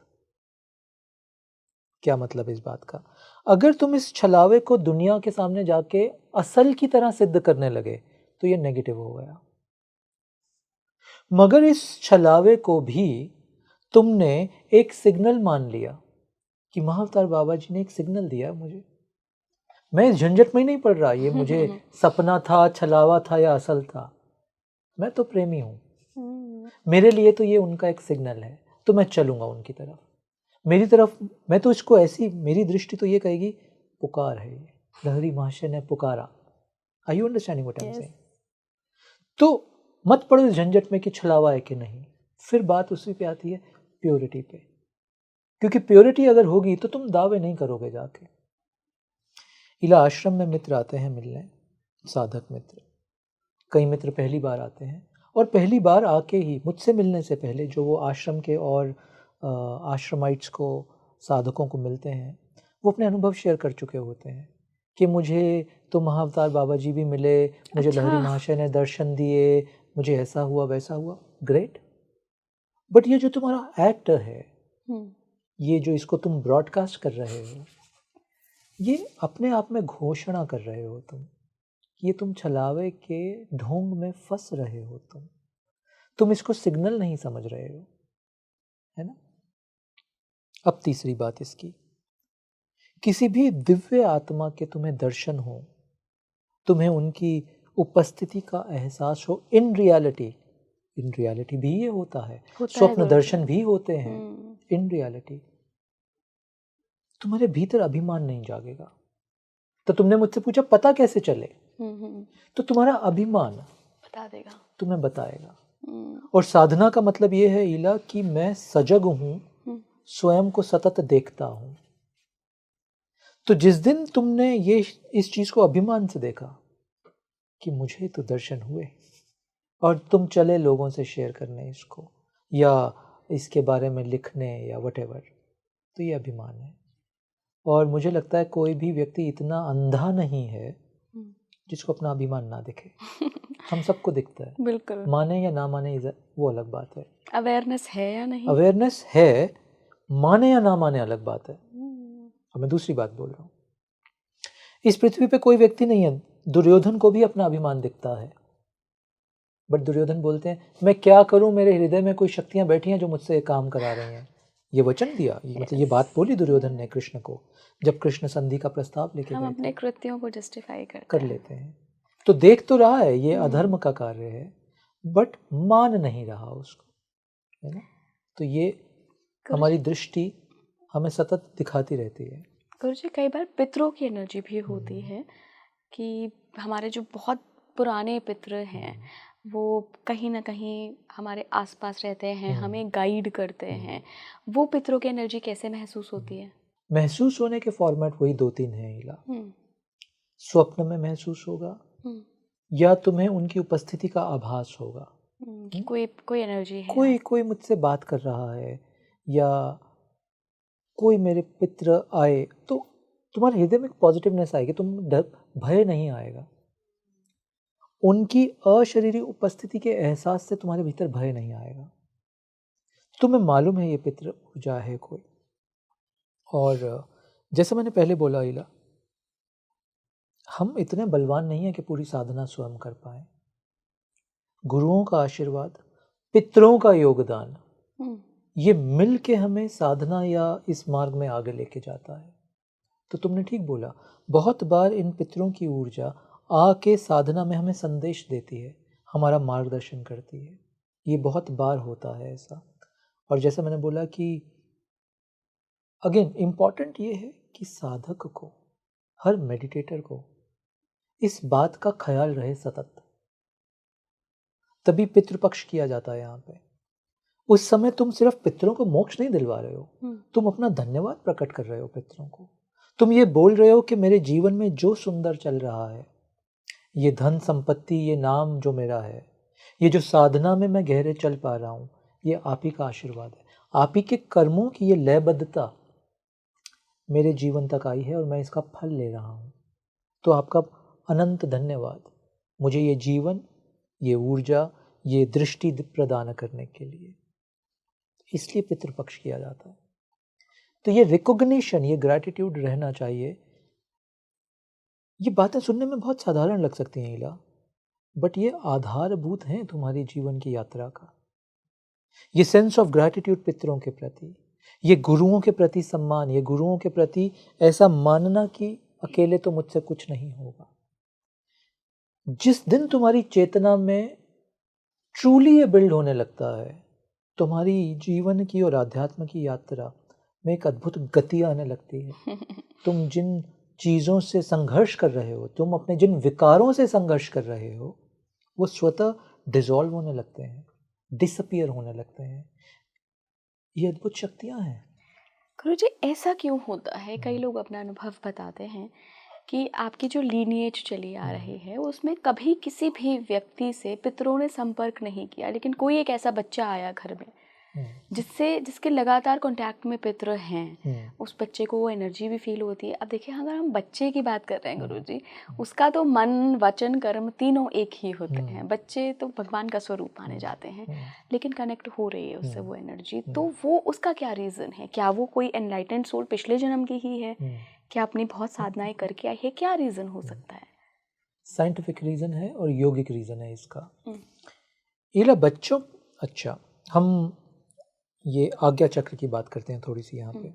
क्या मतलब है इस बात का? अगर तुम इस छलावे को दुनिया के सामने जाके असल की तरह सिद्ध करने लगे तो ये नेगेटिव हो गया। मगर इस छलावे को भी तुमने एक सिग्नल मान लिया कि महाअवतार बाबा जी ने एक सिग्नल दिया मुझे, मैं इस झंझट में ही नहीं पड़ रहा, ये मुझे सपना था, छलावा था या असल था, मैं तो प्रेमी हूँ, मेरे लिए तो ये उनका एक सिग्नल है, तो मैं चलूंगा उनकी तरफ, मेरी तरफ, मैं तो इसको ऐसी, मेरी दृष्टि तो ये कहेगी पुकार है, ये लहरी महाशय ने पुकारा। Are you understanding what I am saying? तो मत पड़ो इस झंझट में कि छलावा है कि नहीं। फिर बात उसी पे आती है, प्योरिटी पे, क्योंकि प्योरिटी अगर होगी तो तुम दावे नहीं करोगे जाके। इला आश्रम में मित्र आते हैं मिलने, साधक मित्र, कई मित्र पहली बार आते हैं और पहली बार आके ही मुझसे मिलने से पहले जो वो आश्रम के और आश्रमाइट्स को, साधकों को मिलते हैं, वो अपने अनुभव शेयर कर चुके होते हैं कि मुझे तो महाअवतार बाबा जी भी मिले, मुझे लहरी महाशय ने दर्शन दिए, मुझे ऐसा हुआ वैसा हुआ। ग्रेट, बट ये जो तुम्हारा एक्ट है, ये जो इसको तुम ब्रॉडकास्ट कर रहे हो, ये अपने आप में घोषणा कर रहे हो तुम, ये तुम छलावे के ढोंग में फंस रहे हो, तुम इसको सिग्नल नहीं समझ रहे हो, है ना। अब तीसरी बात इसकी, किसी भी दिव्य आत्मा के तुम्हें दर्शन हो, तुम्हें उनकी उपस्थिति का एहसास हो, इन रियलिटी भी ये होता है, स्वप्न दर्शन भी होते हैं, इन रियलिटी तुम्हारे भीतर अभिमान नहीं जागेगा। तो तुमने मुझसे पूछा पता कैसे चले, तो तुम्हारा अभिमान बता देगा, तुम्हें बताएगा। और साधना का मतलब ये है इला कि मैं सजग हूं, स्वयं को सतत देखता हूं। तो जिस दिन तुमने ये इस चीज को अभिमान से देखा कि मुझे तो दर्शन हुए, और तुम चले लोगों से शेयर करने इसको या इसके बारे में लिखने या व्हाटएवर, तो ये अभिमान है। और मुझे लगता है कोई भी व्यक्ति इतना अंधा नहीं है जिसको अपना अभिमान ना दिखे। हम सबको दिखता है, बिल्कुल, माने या ना माने वो अलग बात है। अवेयरनेस है या नहीं, अवेयरनेस है, माने या ना माने अलग बात है। अब मैं दूसरी बात बोल रहा हूँ, इस पृथ्वी पे कोई व्यक्ति नहीं है, दुर्योधन को भी अपना अभिमान दिखता है, बट दुर्योधन बोलते हैं मैं क्या करूं, मेरे हृदय में कोई शक्तियां बैठी हैं जो मुझसे काम करा रही हैं। ये वचन दिया, मतलब ये बात बोली दुर्योधन ने कृष्ण को, जब कृष्ण संधि का प्रस्ताव लेके हम गए अपने कृत्यों को जस्टिफाई कर लेते हैं। तो देख तो रहा है ये अधर्म का कार्य है, बट मान नहीं रहा उसको, है ना। तो ये हमारी दृष्टि हमें सतत दिखाती रहती है। गुरुजी, कई बार पितरों की एनर्जी भी होती है कि हमारे जो बहुत पुराने पितर हैं वो कहीं ना कहीं हमारे आसपास रहते हैं, हमें गाइड करते हैं, वो पितरों की एनर्जी कैसे महसूस होती है? महसूस होने के फॉर्मेट वही 2-3 हैं इला। स्वप्न में महसूस होगा, या तुम्हें उनकी उपस्थिति का आभास होगा, कोई एनर्जी है, कोई मुझसे बात कर रहा है, या कोई मेरे पित्र आए, तो तुम्हारे हृदय में पॉजिटिवनेस आएगी, तुम भय नहीं आएगा। उनकी अशरीरी उपस्थिति के एहसास से तुम्हारे भीतर भय नहीं आएगा। तुम्हें मालूम है ये पितृ ऊर्जा है कोई। और जैसे मैंने पहले बोला इला, हम इतने बलवान नहीं है कि पूरी साधना स्वयं कर पाए। गुरुओं का आशीर्वाद, पितरों का योगदान, ये मिल के हमें साधना या इस मार्ग में आगे लेके जाता है। तो तुमने ठीक बोला, बहुत बार इन पितरों की ऊर्जा आके साधना में हमें संदेश देती है, हमारा मार्गदर्शन करती है। ये बहुत बार होता है ऐसा। और जैसा मैंने बोला कि अगेन इम्पॉर्टेंट ये है कि साधक को, हर मेडिटेटर को इस बात का ख्याल रहे सतत। तभी पितृपक्ष किया जाता है यहाँ पे। उस समय तुम सिर्फ पितरों को मोक्ष नहीं दिलवा रहे हो, तुम अपना धन्यवाद प्रकट कर रहे हो पितरों को। तुम ये बोल रहे हो कि मेरे जीवन में जो सुंदर चल रहा है, ये धन संपत्ति, ये नाम जो मेरा है, ये जो साधना में मैं गहरे चल पा रहा हूँ, ये आप ही का आशीर्वाद है। आप ही के कर्मों की ये लयबद्धता मेरे जीवन तक आई है और मैं इसका फल ले रहा हूँ। तो आपका अनंत धन्यवाद, मुझे ये जीवन, ये ऊर्जा, ये दृष्टि प्रदान करने के लिए। इसलिए पितृपक्ष किया जाता है। तो ये रिकॉग्निशन, ये ग्रैटिट्यूड रहना चाहिए। ये बातें सुनने में बहुत साधारण लग सकती हैं ईला, बट ये आधारभूत हैं तुम्हारी जीवन की यात्रा का। ये सेंस ऑफ ग्रैटिट्यूड पितरों के प्रति, ये गुरुओं के प्रति सम्मान, ये गुरुओं के प्रति ऐसा मानना कि अकेले तो मुझसे कुछ नहीं होगा। जिस दिन तुम्हारी चेतना में ट्रूली ये बिल्ड होने लगता है, तुम्हारी जीवन की और आध्यात्म की यात्रा में एक अद्भुत गति आने लगती है। तुम जिन चीज़ों से संघर्ष कर रहे हो, तुम अपने जिन विकारों से संघर्ष कर रहे हो, वो स्वतः डिसॉल्व होने लगते हैं, डिसअपियर होने लगते हैं। ये अद्भुत शक्तियाँ हैं। गुरुजी, ऐसा क्यों होता है? कई लोग अपना अनुभव बताते हैं कि आपकी जो लीनिएज चली आ रही है उसमें कभी किसी भी व्यक्ति से पितरों ने संपर्क नहीं किया, लेकिन कोई एक ऐसा बच्चा आया घर में जिसके लगातार कांटेक्ट में पितर हैं, उस बच्चे को वो एनर्जी भी फील होती है। अब देखिए, अगर हम बच्चे की बात कर रहे हैं गुरुजी, उसका तो मन, वचन, कर्म तीनों एक ही होते हैं। बच्चे तो भगवान का स्वरूप माने जाते हैं, लेकिन कनेक्ट हो रही है उससे वो एनर्जी, तो वो उसका क्या रीज़न है? क्या वो कोई एनलाइटेंड सोल पिछले जन्म की ही है? क्या अपनी बहुत साधनाएं करके आई है? क्या रीज़न हो सकता है? साइंटिफिक रीज़न है और योगिक रीज़न है इसका। ये बच्चों, अच्छा, हम ये आज्ञा चक्र की बात करते हैं थोड़ी सी यहाँ पे।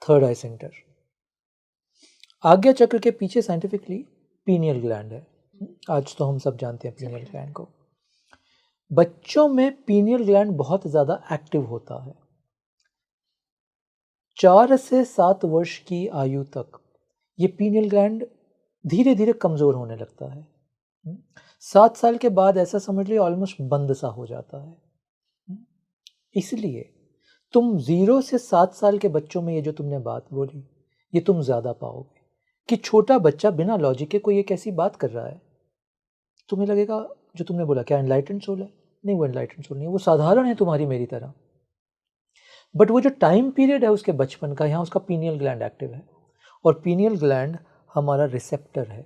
थर्ड आई सेंटर, आज्ञा चक्र के पीछे साइंटिफिकली पीनियल ग्लैंड है। आज तो हम सब जानते हैं पीनियल ग्लैंड को। बच्चों में पीनियल ग्लैंड बहुत ज़्यादा एक्टिव होता है। 4 से 7 वर्ष की आयु तक ये पीनियल ग्लैंड धीरे धीरे कमज़ोर होने लगता है। 7 साल के बाद ऐसा समझ लीजिए ऑलमोस्ट बंद सा हो जाता है। इसलिए तुम 0 से 7 साल के बच्चों में ये जो तुमने बात बोली, ये तुम ज़्यादा पाओगे कि छोटा बच्चा बिना लॉजिक के कोई एक ऐसी बात कर रहा है, तुम्हें लगेगा जो तुमने बोला क्या एनलाइटेंड सोल है? नहीं, वो एनलाइटेंड सोल नहीं है, वो साधारण है तुम्हारी मेरी तरह। बट वो जो टाइम पीरियड है उसके बचपन का, यहाँ उसका पीनियल ग्लैंड एक्टिव है, और पीनियल ग्लैंड हमारा रिसेप्टर है।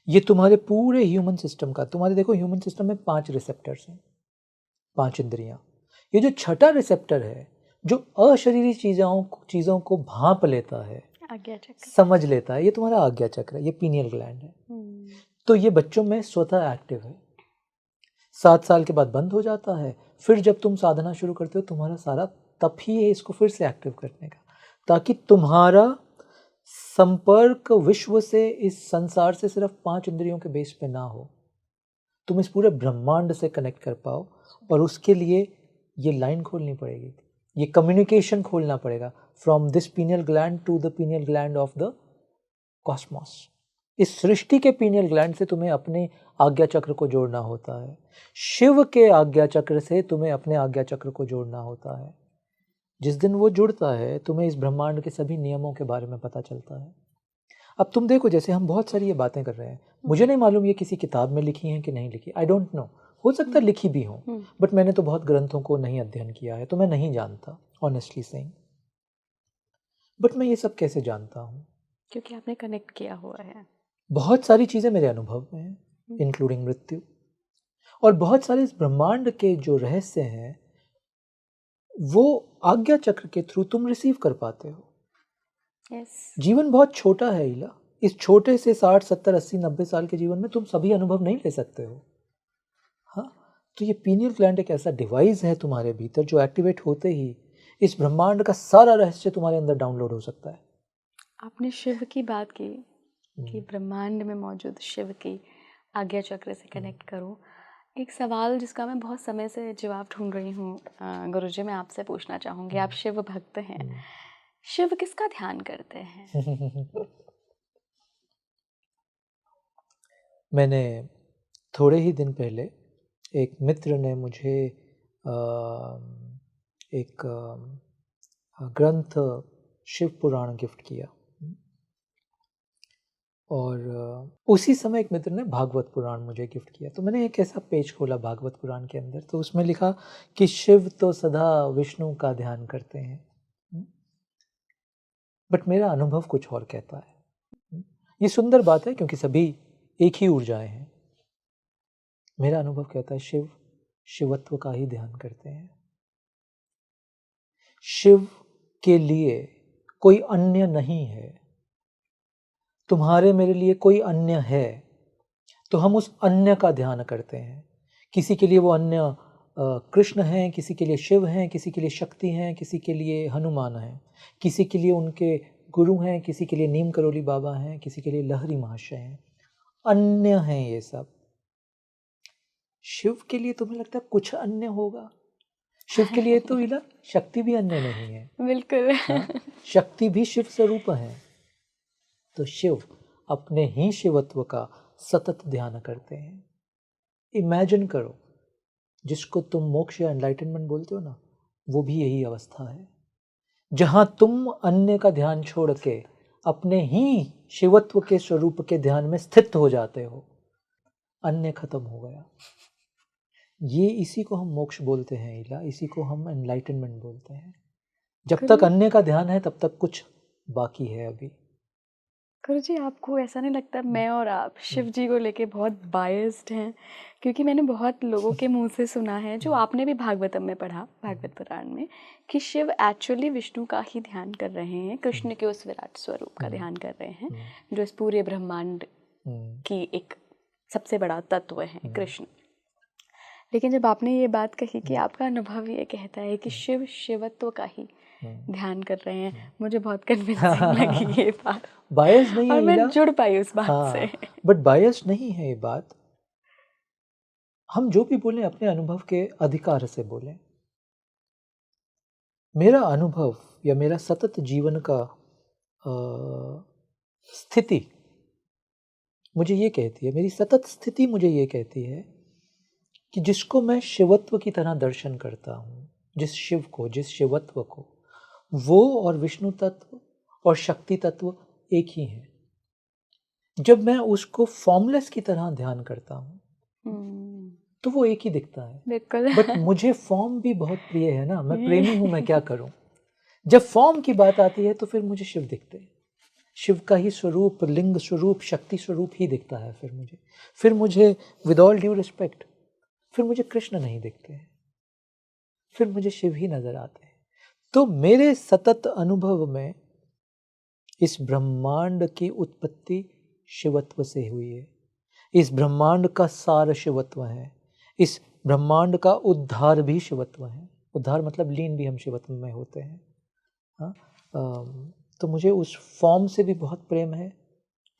ये तुम्हारे पूरे ह्यूमन सिस्टम का, तुम्हारे देखो ह्यूमन सिस्टम में 5 रिसेप्टर्स हैं, 5 इंद्रियां। ये जो छठा रिसेप्टर है, जो अशरीरी चीज़ों को भांप लेता है, आज्ञा चक्र, समझ लेता है, ये तुम्हारा आज्ञा चक्र है, ये पीनियल ग्लैंड है। तो ये बच्चों में स्वतः एक्टिव है। 7 साल के बाद बंद हो जाता है। फिर जब तुम साधना शुरू करते हो, तुम्हारा सारा तप ही है इसको फिर से एक्टिव करने का, ताकि तुम्हारा संपर्क विश्व से, इस संसार से सिर्फ 5 इंद्रियों के बेस पे ना हो, तुम इस पूरे ब्रह्मांड से कनेक्ट कर पाओ। और उसके लिए ये लाइन खोलनी पड़ेगी, ये कम्युनिकेशन खोलना पड़ेगा, from this pineal gland to the pineal gland of the cosmos. इस सृष्टि के पीनियल ग्लैंड से तुम्हें अपने आज्ञा चक्र को जोड़ना होता है, शिव के आज्ञा चक्र से तुम्हें अपने आज्ञा चक्र को जोड़ना होता है। जिस दिन वो जुड़ता है, तुम्हें इस ब्रह्मांड के सभी नियमों के बारे में पता चलता है। अब तुम देखो, जैसे हम बहुत सारी ये बातें कर रहे हैं, मुझे नहीं मालूम ये किसी किताब में लिखी हैं कि नहीं लिखी, आई डोंट नो, हो सकता है लिखी भी हो, बट मैंने तो बहुत ग्रंथों को नहीं अध्ययन किया है, तो मैं नहीं जानता, ऑनेस्टली सेइंग। बट मैं ये सब कैसे जानता हूँ? क्योंकि आपने कनेक्ट किया हुआ है। बहुत सारी चीज़ें मेरे अनुभव में हैं, इंक्लूडिंग मृत्यु, और बहुत सारे इस ब्रह्मांड के जो रहस्य हैं वो आज्ञा चक्र के थ्रू तुम रिसीव कर पाते हो। जीवन बहुत छोटा है ईला, इस छोटे से 60, 70, 80, 90 साल के जीवन में तुम सभी अनुभव नहीं ले सकते हो। हाँ, तो ये पीनियल ग्लैंड एक ऐसा डिवाइस है तुम्हारे भीतर, जो एक्टिवेट होते ही इस ब्रह्मांड का सारा रहस्य तुम्हारे अंदर डाउनलोड हो सकता है। आपने शिव की बात की कि ब्रह्मांड में मौजूद शिव की आज्ञा चक्र से कनेक्ट करो। एक सवाल जिसका मैं बहुत समय से जवाब ढूंढ रही हूँ गुरुजी, मैं आपसे पूछना चाहूँगी। आप शिव भक्त हैं, शिव किसका ध्यान करते हैं? मैंने थोड़े ही दिन पहले एक मित्र ने मुझे एक ग्रंथ शिव पुराण गिफ्ट किया, और उसी समय एक मित्र ने भागवत पुराण मुझे गिफ्ट किया। तो मैंने एक ऐसा पेज खोला भागवत पुराण के अंदर, तो उसमें लिखा कि शिव तो सदा विष्णु का ध्यान करते हैं, बट मेरा अनुभव कुछ और कहता है। ये सुंदर बात है क्योंकि सभी एक ही ऊर्जाएं हैं। मेरा अनुभव कहता है शिव शिवत्व का ही ध्यान करते हैं। शिव के लिए कोई अन्य नहीं है, तुम्हारे मेरे लिए कोई अन्य है, तो हम उस अन्य का ध्यान करते हैं। किसी के लिए वो अन्य कृष्ण हैं, किसी के लिए शिव हैं, किसी के लिए शक्ति हैं, किसी के लिए हनुमान हैं, किसी के लिए उनके गुरु हैं, किसी के लिए नीम करोली बाबा हैं, किसी के लिए लहरी महाशय हैं। अन्य हैं ये सब। शिव के लिए तुम्हें लगता है कुछ अन्य होगा? शिव के लिए तो इला शक्ति भी अन्य नहीं है। बिल्कुल। हाँ? शक्ति भी शिव स्वरूप है। तो शिव अपने ही शिवत्व का सतत ध्यान करते हैं। इमेजिन करो, जिसको तुम मोक्ष या एनलाइटनमेंट बोलते हो ना, वो भी यही अवस्था है, जहां तुम अन्य का ध्यान छोड़ के अपने ही शिवत्व के स्वरूप के ध्यान में स्थित हो जाते हो। अन्य खत्म हो गया। ये इसी को हम मोक्ष बोलते हैं इला, इसी को हम एनलाइटनमेंट बोलते हैं। जब तक अन्य का ध्यान है तब तक कुछ बाकी है अभी। गुरु जी, आपको ऐसा नहीं लगता मैं और आप शिव जी को लेके बहुत बायस्ड हैं? क्योंकि मैंने बहुत लोगों के मुंह से सुना है, जो आपने भी भागवतम में पढ़ा, भागवत पुराण में, कि शिव एक्चुअली विष्णु का ही ध्यान कर रहे हैं, कृष्ण के उस विराट स्वरूप का ध्यान कर रहे हैं, जो इस पूरे ब्रह्मांड की एक सबसे बड़ा तत्व है, कृष्ण। लेकिन जब आपने ये बात कही कि आपका अनुभव ये कहता है कि शिव शिवत्व का ही ध्यान कर रहे हैं, मुझे बहुत कन्विंसिंग लगी ये बात। बायस नहीं है, और मैं जुड़ पाई उस बात से। बट बायस नहीं है ये बात। हम जो भी बोलें अपने अनुभव के अधिकार से बोलें। मेरा अनुभव या मेरा सतत जीवन का स्थिति मुझे ये कहती है, मेरी सतत स्थिति मुझे ये कहती है कि जिसको मैं शिवत्व की तरह दर्शन करता हूँ, जिस शिव को, जिस शिवत्व को, वो और विष्णु तत्व और शक्ति तत्व एक ही हैं। जब मैं उसको फॉर्मलेस की तरह ध्यान करता हूँ तो वो एक ही दिखता है। बिल्कुल। बट मुझे फॉर्म भी बहुत प्रिय है ना, मैं प्रेमी हूँ, मैं क्या करूँ। जब फॉर्म की बात आती है तो फिर मुझे शिव दिखते हैं। शिव का ही स्वरूप, लिंग स्वरूप, शक्ति स्वरूप ही दिखता है फिर मुझे विद ऑल ड्यू रिस्पेक्ट, फिर मुझे कृष्ण नहीं दिखते हैं, फिर मुझे शिव ही नजर आते हैं। तो मेरे सतत अनुभव में इस ब्रह्मांड की उत्पत्ति शिवत्व से हुई है। इस ब्रह्मांड का सार शिवत्व है। इस ब्रह्मांड का उद्धार भी शिवत्व है। उद्धार मतलब लीन भी हम शिवत्व में होते हैं। हाँ, तो मुझे उस फॉर्म से भी बहुत प्रेम है,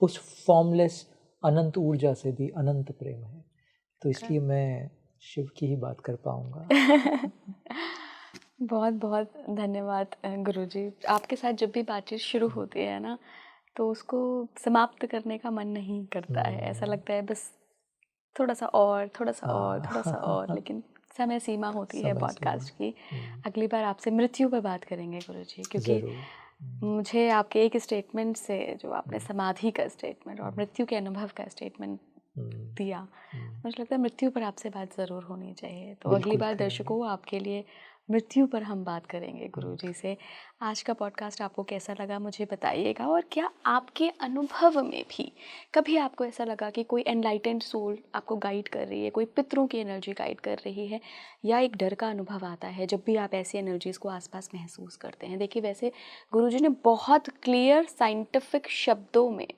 उस फॉर्मलेस अनंत ऊर्जा से भी अनंत प्रेम है। तो इसलिए मैं शिव की ही बात कर पाऊंगा। बहुत बहुत धन्यवाद गुरुजी। आपके साथ जब भी बातचीत शुरू होती है ना, तो उसको समाप्त करने का मन नहीं करता है। ऐसा लगता है बस थोड़ा सा और, थोड़ा सा और, थोड़ा सा और, लेकिन समय सीमा होती है पॉडकास्ट की। अगली बार आपसे मृत्यु पर बात करेंगे गुरुजी, क्योंकि मुझे आपके एक स्टेटमेंट से, जो आपने समाधि का स्टेटमेंट और मृत्यु के अनुभव का स्टेटमेंट दिया, मुझे लगता है मृत्यु पर आपसे बात ज़रूर होनी चाहिए। तो अगली बार दर्शकों, आपके लिए मृत्यु पर हम बात करेंगे गुरुजी से। आज का पॉडकास्ट आपको कैसा लगा मुझे बताइएगा, और क्या आपके अनुभव में भी कभी आपको ऐसा लगा कि कोई एनलाइटेंड सोल आपको गाइड कर रही है, कोई पितरों की एनर्जी गाइड कर रही है, या एक डर का अनुभव आता है जब भी आप ऐसी एनर्जीज़ को आसपास महसूस करते हैं? देखिए, वैसे गुरुजी ने बहुत क्लियर साइंटिफिक शब्दों में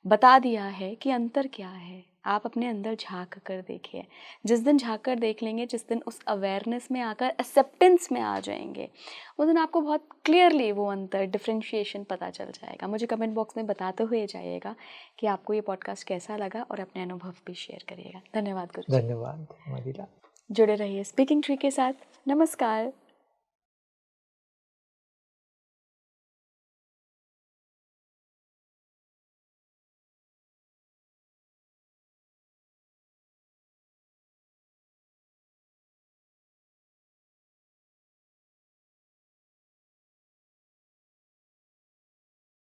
बता दिया है कि अंतर क्या है। आप अपने अंदर झांक कर देखिए। जिस दिन झांक कर देख लेंगे, जिस दिन उस अवेयरनेस में आकर एक्सेप्टेंस में आ जाएंगे, उस दिन आपको बहुत क्लियरली वो अंतर, डिफ्रेंशिएशन पता चल जाएगा। मुझे कमेंट बॉक्स में बताते हुए जाइएगा कि आपको ये पॉडकास्ट कैसा लगा, और अपने अनुभव भी शेयर करिएगा। धन्यवाद गुरु। धन्यवाद। जुड़े रहिए स्पीकिंग ट्री के साथ। नमस्कार।